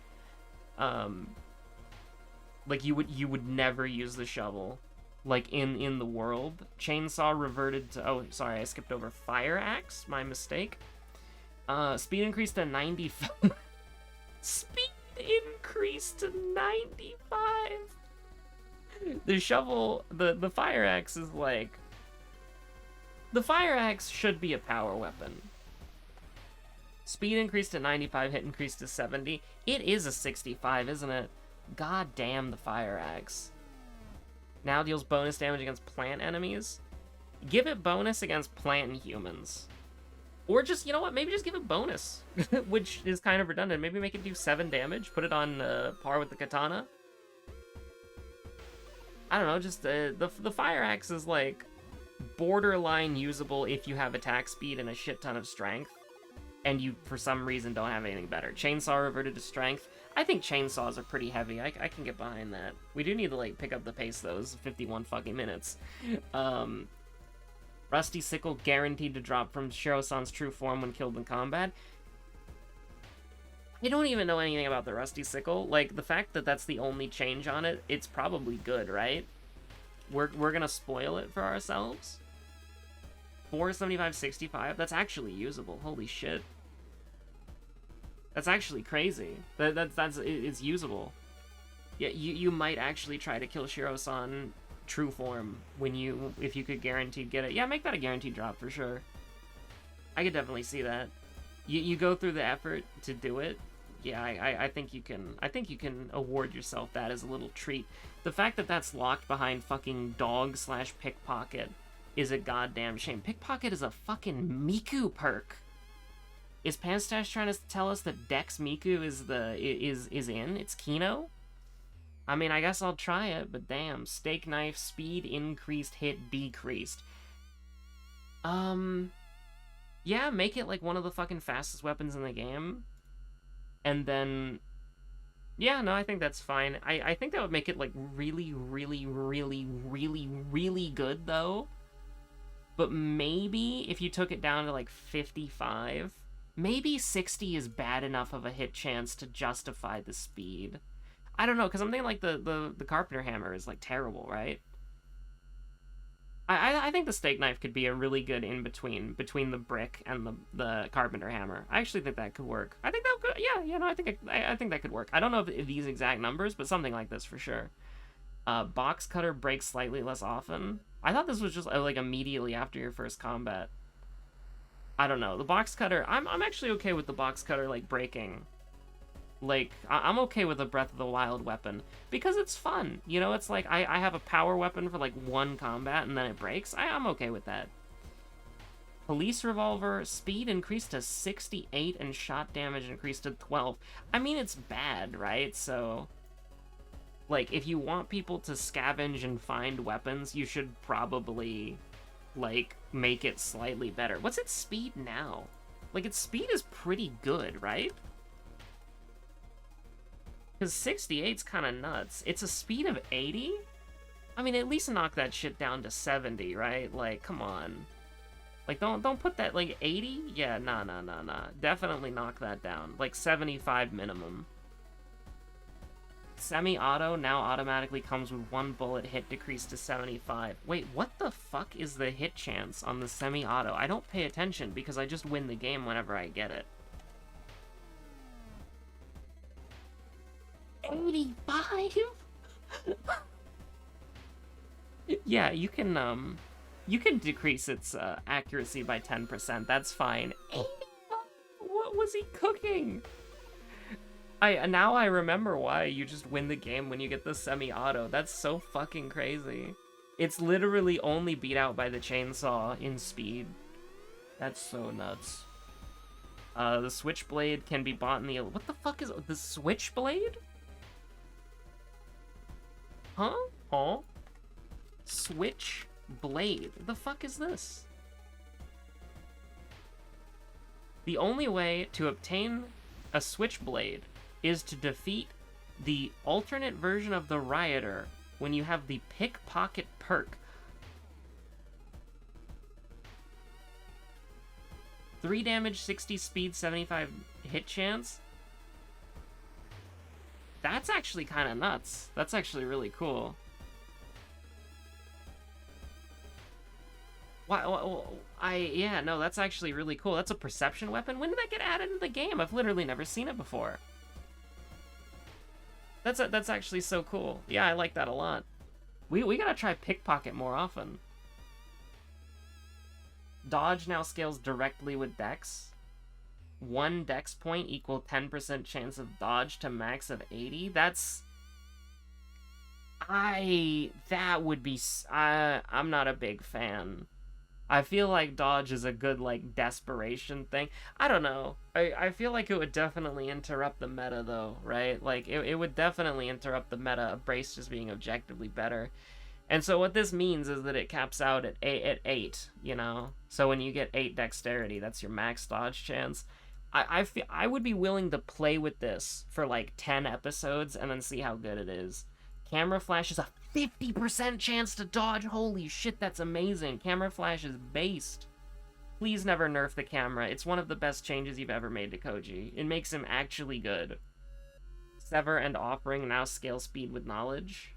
A: Like, you would never use the shovel, like, in the world. Chainsaw reverted to, oh, sorry, I skipped over fire axe, my mistake. Speed increased to 95. Speed increased to 95. The shovel, the fire axe is like, the fire axe should be a power weapon. Speed increased to 95, hit increased to 70. It is a 65, isn't it? God damn the fire axe. Now deals bonus damage against plant enemies. Give it bonus against plant and humans. Or just, you know what, maybe just give it bonus, which is kind of redundant. Maybe make it do 7 damage, put it on par with the katana. I don't know, just the fire axe is like borderline usable if you have attack speed and a shit ton of strength, and you for some reason don't have anything better. Chainsaw reverted to strength. I think chainsaws are pretty heavy. I can get behind that. We do need to like pick up the pace though. It's 51 fucking minutes. Rusty sickle guaranteed to drop from Shiro-san's true form when killed in combat. I don't even know anything about the rusty sickle. Like, the fact that that's the only change on it, it's probably good, right? We're gonna spoil it for ourselves. 475-65? That's actually usable. Holy shit. That's actually crazy. It's usable. Yeah, you might actually try to kill Shiro-san true form if you could guaranteed get it. Yeah, make that a guaranteed drop for sure. I could definitely see that. You go through the effort to do it. Yeah, I think you can award yourself that as a little treat. The fact that that's locked behind fucking dog/pickpocket is a goddamn shame. Pickpocket is a fucking Miku perk. Is Panstash trying to tell us that Dex Miku is in? It's Kino? I mean, I guess I'll try it, but damn. Steak knife, speed increased, hit decreased. Yeah, make it like one of the fucking fastest weapons in the game. And then, yeah, no, I think that's fine. I think that would make it like really, really, really, really, really good though. But maybe if you took it down to like 55, maybe 60 is bad enough of a hit chance to justify the speed. I don't know, because I'm thinking like the Carpenter Hammer is like terrible, right? I think the steak knife could be a really good in-between between the brick and the Carpenter Hammer. I actually think that could work. I think that could, yeah, no, I think that could work. I don't know if these exact numbers, but something like this for sure. Box cutter breaks slightly less often. I thought this was just like immediately after your first combat. I don't know. The box cutter, I'm actually okay with the box cutter like breaking. Like, I'm okay with a Breath of the Wild weapon, because it's fun, you know, it's like, I have a power weapon for, like, one combat, and then it breaks. I'm okay with that. Police revolver, speed increased to 68, and shot damage increased to 12. I mean, it's bad, right? So, like, if you want people to scavenge and find weapons, you should probably, like, make it slightly better. What's its speed now? Like, its speed is pretty good, right? Because 68's kind of nuts. It's a speed of 80? I mean, at least knock that shit down to 70, right? Like, come on. Like, don't put that, like, 80? Yeah, nah. Definitely knock that down. Like, 75 minimum. Semi-auto now automatically comes with one bullet hit decreased to 75. Wait, what the fuck is the hit chance on the semi-auto? I don't pay attention because I just win the game whenever I get it. 85? Yeah, you can decrease its accuracy by 10%. That's fine. 85? What was he cooking? Now I remember why you just win the game when you get the semi-auto. That's so fucking crazy. It's literally only beat out by the chainsaw in speed. That's so nuts. The switchblade can be bought in the... What the fuck is... The switchblade? Huh? Switchblade. The fuck is this? The only way to obtain a switchblade is to defeat the alternate version of the Rioter when you have the pickpocket perk. 3 damage, 60 speed, 75 hit chance. That's actually kind of nuts. That's actually really cool. Yeah, no, that's actually really cool. That's a perception weapon. When did that get added into the game? I've literally never seen it before. That's actually so cool. Yeah, I like that a lot. We gotta try pickpocket more often. Dodge now scales directly with Dex. 1 Dex point equal 10% chance of dodge to max of 80. That would be... I'm not a big fan. I feel like dodge is a good, like, desperation thing. I don't know. I feel like it would definitely interrupt the meta, though, right? Like, it would definitely interrupt the meta of Brace just being objectively better. And so what this means is that it caps out at 8, you know? So when you get 8 dexterity, that's your max dodge chance. I would be willing to play with this for, like, 10 episodes and then see how good it is. Camera flash is a 50% chance to dodge. Holy shit, that's amazing. Camera flash is based. Please never nerf the camera. It's one of the best changes you've ever made to Koji. It makes him actually good. Sever and Offering now scale speed with knowledge.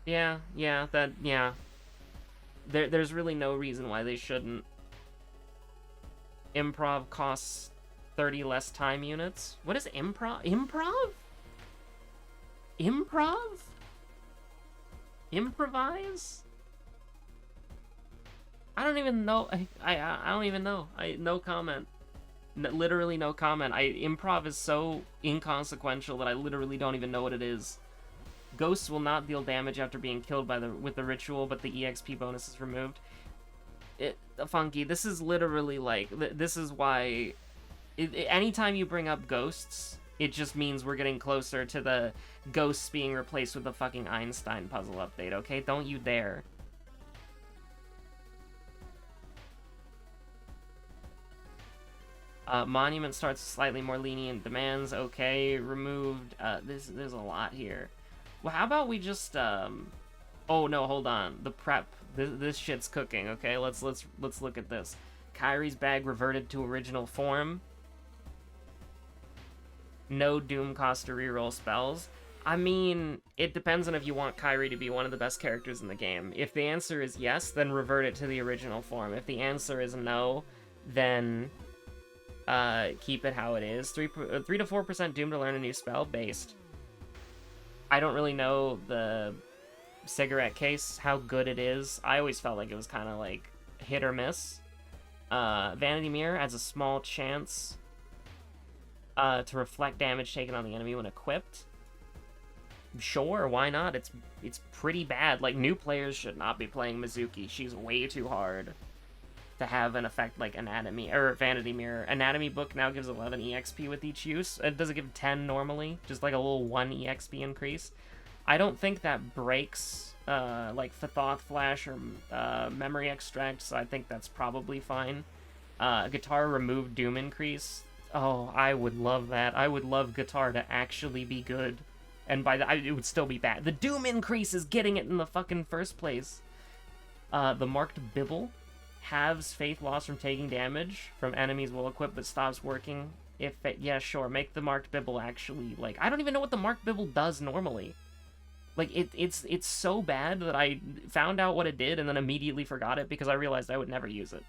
A: Yeah. There's really no reason why they shouldn't. Improv costs 30 less time units. What is improv? Improv? Improv? Improvise? I don't even know. I don't even know. No comment. Literally no comment. Improv is so inconsequential that I literally don't even know what it is. Ghosts will not deal damage after being killed with the ritual, but the EXP bonus is removed. Funky, this is literally like, this is why anytime you bring up ghosts, it just means we're getting closer to the ghosts being replaced with the fucking Einstein puzzle update, okay? Don't you dare. Monument starts slightly more lenient demands, okay, removed. There's a lot here. Well, how about we just, oh no, hold on, the prep. This shit's cooking, okay? Let's look at this. Kyrie's bag reverted to original form. No Doom cost to reroll spells. I mean, it depends on if you want Kyrie to be one of the best characters in the game. If the answer is yes, then revert it to the original form. If the answer is no, then keep it how it is. 3 to 4% Doom to learn a new spell, based. I don't really know the cigarette case, how good it is. I always felt like it was kind of like hit or miss. Vanity Mirror adds a small chance to reflect damage taken on the enemy when equipped. Sure, why not? It's pretty bad. Like, new players should not be playing Mizuki. She's way too hard to have an effect like Anatomy or Vanity Mirror. Anatomy book now gives 11 EXP with each use. It doesn't give 10 normally, just like a little 1 EXP increase. I don't think that breaks like Thought Flash or Memory Extract, so I think that's probably fine. Guitar removed Doom increase. Oh, I would love that. I would love Guitar to actually be good. And by that, it would still be bad. The Doom increase is getting it in the fucking first place. The Marked Bibble halves faith loss from taking damage from enemies while equipped, but stops working if it... Yeah, sure, make the Marked Bibble actually, like... I don't even know what the Marked Bibble does normally. Like, it's so bad that I found out what it did and then immediately forgot it because I realized I would never use it.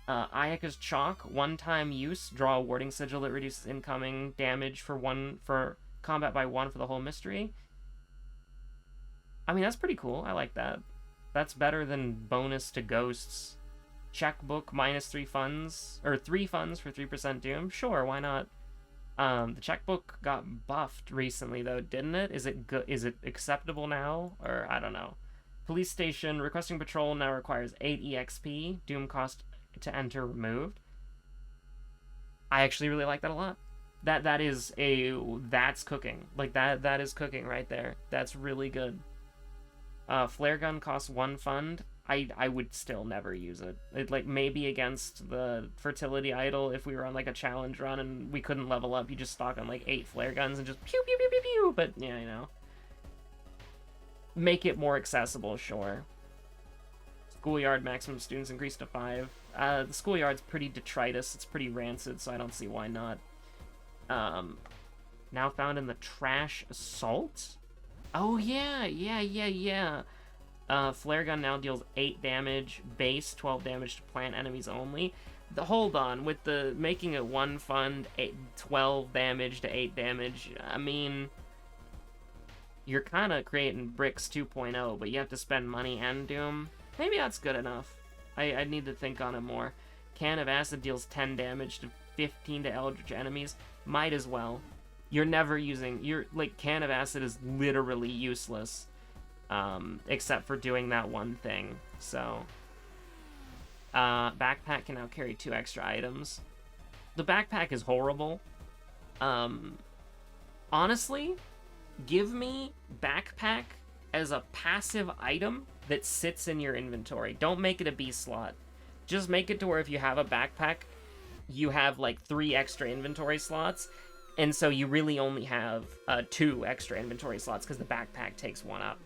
A: Ayaka's Chalk, one-time use, draw a warding sigil that reduces incoming damage for combat by 1 for the whole mystery. I mean, that's pretty cool. I like that. That's better than bonus to ghosts. Checkbook, -3 funds, or 3 funds for 3% Doom. Sure, why not? The checkbook got buffed recently, though, didn't it? Is it acceptable now? Or, I don't know. Police station, requesting patrol now requires 8 EXP. Doom cost to enter removed. I actually really like that a lot. That's cooking. Like, that is cooking right there. That's really good. Flare gun costs 1 fund. I would still never use it. It, like, maybe against the fertility idol if we were on, like, a challenge run and we couldn't level up, you just stock on, like, 8 flare guns and just pew pew pew pew pew, but, yeah, you know. Make it more accessible, sure. Schoolyard maximum students increased to 5. The schoolyard's pretty detritus, it's pretty rancid, so I don't see why not. Now found in the trash assault? Oh, yeah. Flare gun now deals 8 damage, base 12 damage to plant enemies only. Hold on, with the making it one fund, 12 damage to 8 damage, I mean, you're kind of creating Bricks 2.0, but you have to spend money and Doom. Maybe that's good enough. I need to think on it more. Can of Acid deals 10 damage to 15 to Eldritch enemies. Might as well. You're never using... like, Can of Acid is literally useless. Except for doing that one thing. So... backpack can now carry 2 extra items. The backpack is horrible. Honestly, give me backpack as a passive item that sits in your inventory. Don't make it a B slot. Just make it to where if you have a backpack, you have like 3 extra inventory slots, and so you really only have 2 extra inventory slots because the backpack takes 1 up.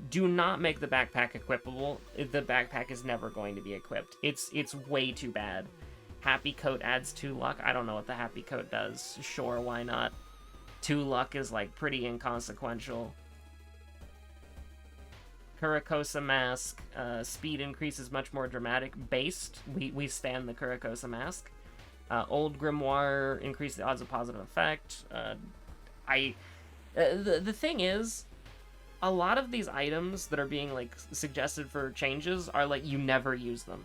A: Do not make the backpack equipable. The backpack is never going to be equipped. It's way too bad. Happy Coat adds 2 luck. I don't know what the Happy Coat does. Sure, why not? 2 luck is like pretty inconsequential. Kurakosa Mask, speed increase is much more dramatic. Based, we stand the Kurakosa Mask. Old Grimoire, increase the odds of positive effect. The thing is, a lot of these items that are being, like, suggested for changes are, like, you never use them.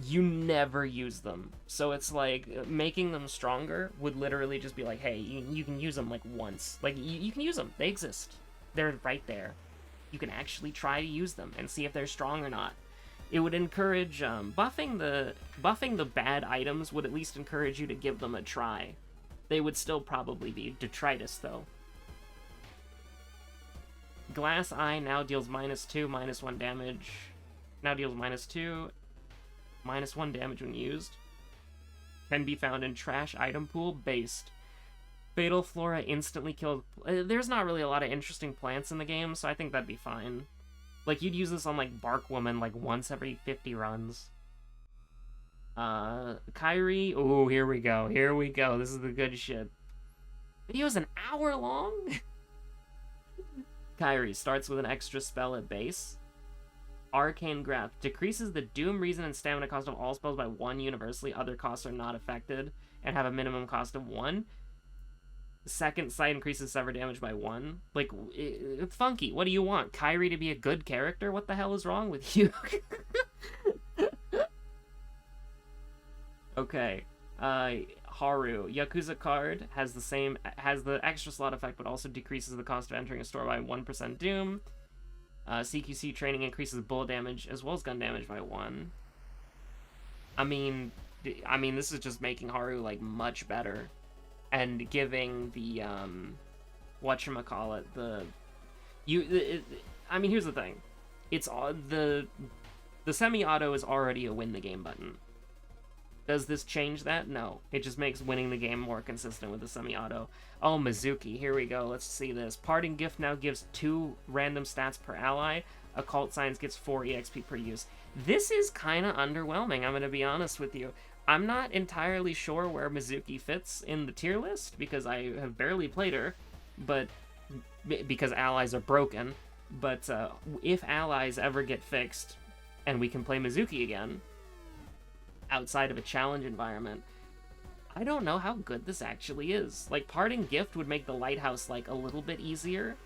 A: You never use them. So it's, like, making them stronger would literally just be like, hey, you can use them, like, once. Like, you can use them. They exist. They're right there. You can actually try to use them and see if they're strong or not. It would encourage, buffing the bad items would at least encourage you to give them a try. They would still probably be detritus, though. Glass Eye now deals -2, -1 damage. Now deals -2, -1 damage when used. Can be found in trash item pool, based. Fatal Flora instantly kills... There's not really a lot of interesting plants in the game, so I think that'd be fine. Like, you'd use this on, like, Bark Woman, like, once every 50 runs. Kyrie... Ooh, here we go. Here we go. This is the good shit. Video's an hour long? Kyrie starts with an extra spell at base. Arcane Grasp decreases the Doom, Reason, and Stamina cost of all spells by 1 universally. Other costs are not affected and have a minimum cost of 1. Second Sight increases sever damage by 1. Like, it's funky. What do you want? Kyrie to be a good character? What the hell is wrong with you? Okay. Haru. Yakuza card has the extra slot effect, but also decreases the cost of entering a store by 1% Doom. CQC training increases bullet damage as well as gun damage by 1. I mean, this is just making Haru, like, much better. And giving the, whatchamacallit, I mean, here's the thing. It's, the semi-auto is already a win the game button. Does this change that? No. It just makes winning the game more consistent with the semi-auto. Oh, Mizuki, here we go. Let's see this. Parting Gift now gives 2 random stats per ally. Occult Signs gets 4 EXP per use. This is kind of underwhelming, I'm going to be honest with you. I'm not entirely sure where Mizuki fits in the tier list, because I have barely played her, but because allies are broken. But if allies ever get fixed, and we can play Mizuki again, outside of a challenge environment, I don't know how good this actually is. Like, Parting Gift would make the Lighthouse, like, a little bit easier.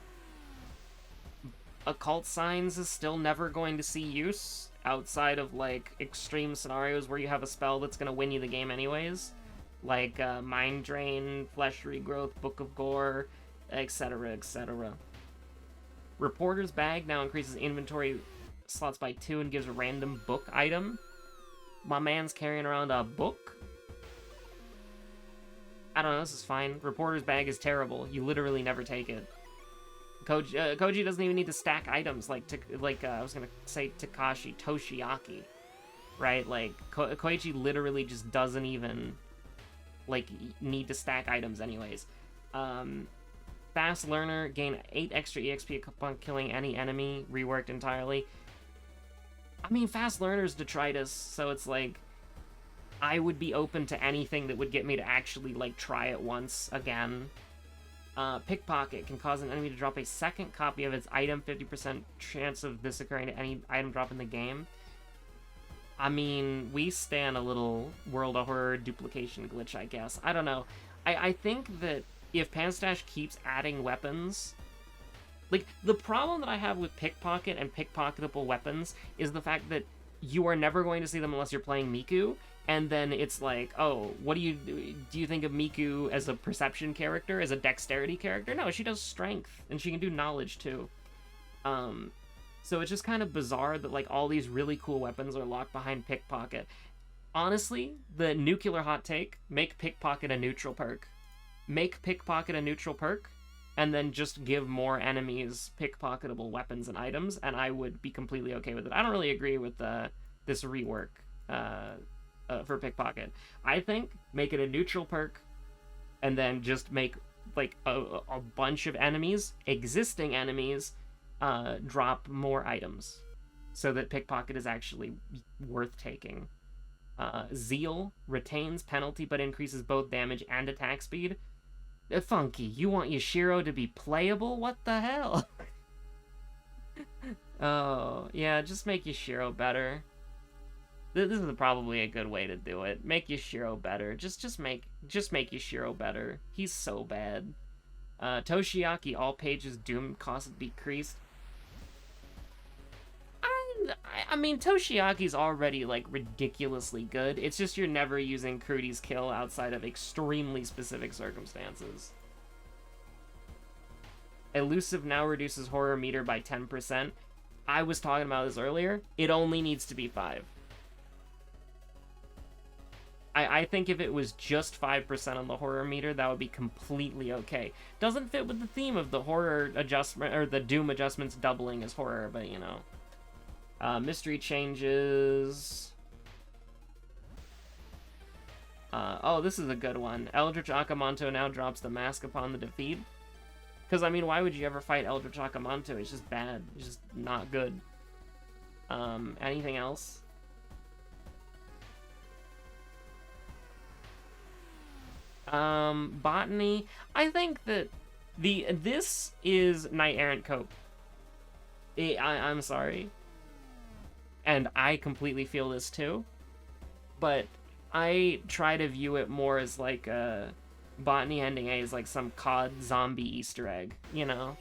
A: Occult Signs is still never going to see use, outside of, like, extreme scenarios where you have a spell that's gonna win you the game anyways. Like, Mind Drain, Flesh Regrowth, Book of Gore, etc., etc. Reporter's Bag now increases inventory slots by 2 and gives a random book item. My man's carrying around a book? I don't know, this is fine. Reporter's Bag is terrible. You literally never take it. Koji doesn't even need to stack items like I was gonna say Takashi Toshiaki, right? Like Koichi literally just doesn't even like need to stack items anyways. Fast learner, gain 8 extra EXP upon killing any enemy, reworked entirely. I mean, fast learner's detritus, so it's like I would be open to anything that would get me to actually like try it once again. Pickpocket can cause an enemy to drop a second copy of its item, 50% chance of this occurring to any item drop in the game. I mean, we stand a little World of Horror duplication glitch, I guess. I don't know. I think that if Panstash keeps adding weapons... Like, the problem that I have with pickpocket and pickpocketable weapons is the fact that you are never going to see them unless you're playing Miku, and then it's like, oh, what do you think of Miku as a perception character, as a dexterity character? No, she does strength, and she can do knowledge, too. So it's just kind of bizarre that, like, all these really cool weapons are locked behind pickpocket. Honestly, the nuclear hot take, make pickpocket a neutral perk. Make pickpocket a neutral perk, and then just give more enemies pickpocketable weapons and items, and I would be completely okay with it. I don't really agree with this rework for pickpocket. I think make it a neutral perk, and then just make like a bunch of enemies, existing enemies, drop more items, so that pickpocket is actually worth taking. Zeal retains penalty but increases both damage and attack speed. Funky, you want Yashiro to be playable? What the hell? Oh, yeah, just make Yashiro better. This is probably a good way to do it. Make Yashiro better. Just make Yashiro better. He's so bad. Toshiaki, all pages doom cost decreased. I mean, Toshiaki's already, like, ridiculously good. It's just you're never using Crudy's kill outside of extremely specific circumstances. Elusive now reduces horror meter by 10%. I was talking about this earlier. It only needs to be 5. I think if it was just 5% on the horror meter, that would be completely okay. Doesn't fit with the theme of the horror adjustment, or the doom adjustments doubling as horror, but, you know. Mystery changes. Oh, this is a good one. Eldritch Akamanto now drops the mask upon the defeat. Because, I mean, why would you ever fight Eldritch Akamanto? It's just bad. It's just not good. Anything else? Botany. I think that this is Knight Errant Cope. I'm sorry. And I completely feel this too, but I try to view it more as like Botany Ending A is like some COD zombie Easter egg, you know?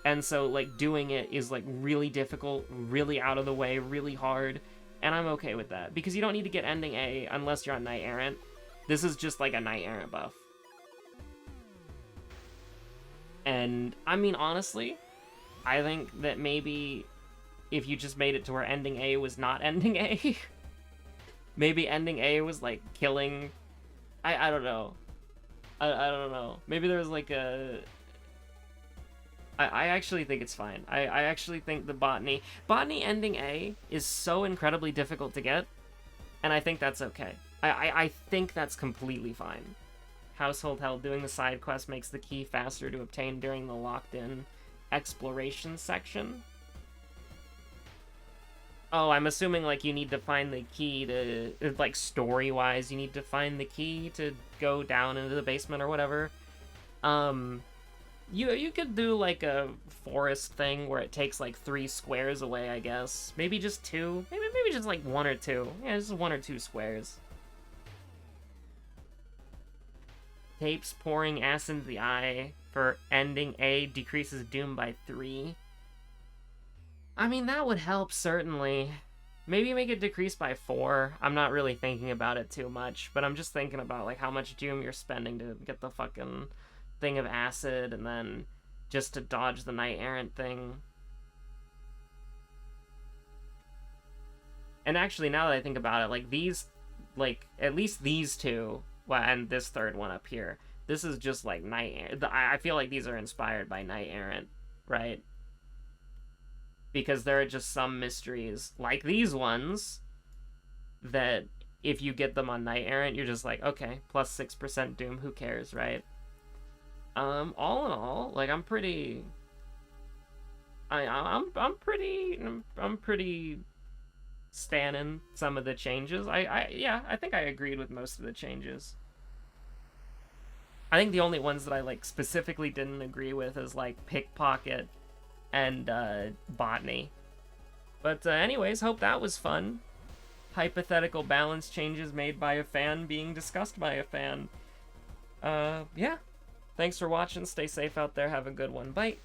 A: And so like doing it is like really difficult, really out of the way, really hard, and I'm okay with that, because you don't need to get Ending A unless you're on Knight Errant. This is just like a Knight Errant buff. And, I mean, honestly, I think that maybe if you just made it to where Ending A was not Ending A, maybe Ending A was, like, killing... I don't know. I don't know. Maybe there was, like, a... I actually think it's fine. I actually think the Botany Ending A is so incredibly difficult to get, and I think that's okay. I think that's completely fine. Household Hell, doing the side quest makes the key faster to obtain during the locked-in exploration section. Oh, I'm assuming, like, you need to find the key to... Like, story-wise, you need to find the key to go down into the basement or whatever. You could do, like, a forest thing where it takes, like, 3 squares away, I guess. Maybe just 2. Maybe just, like, 1 or 2. Yeah, just 1 or 2 squares. Tapes pouring acid into the eye for Ending A decreases doom by 3. I mean, that would help, certainly. Maybe make it decrease by 4. I'm not really thinking about it too much, but I'm just thinking about, like, how much doom you're spending to get the fucking thing of acid, and then just to dodge the Knight Errant thing. And actually, now that I think about it, like, these, like, at least these two, well, and this third one up here, this is just, like, Knight Errant. I feel like these are inspired by Knight Errant. right? Because there are just some mysteries, like these ones, that if you get them on Knight Errant, you're just like, okay, plus 6% Doom, who cares, right? All in all, like, I'm pretty standing some of the changes. Yeah, I think I agreed with most of the changes. I think the only ones that I like specifically didn't agree with is like pickpocket and botany. But anyways, hope that was fun. Hypothetical balance changes made by a fan being discussed by a fan. Yeah. Thanks for watching. Stay safe out there. Have a good one. Bye.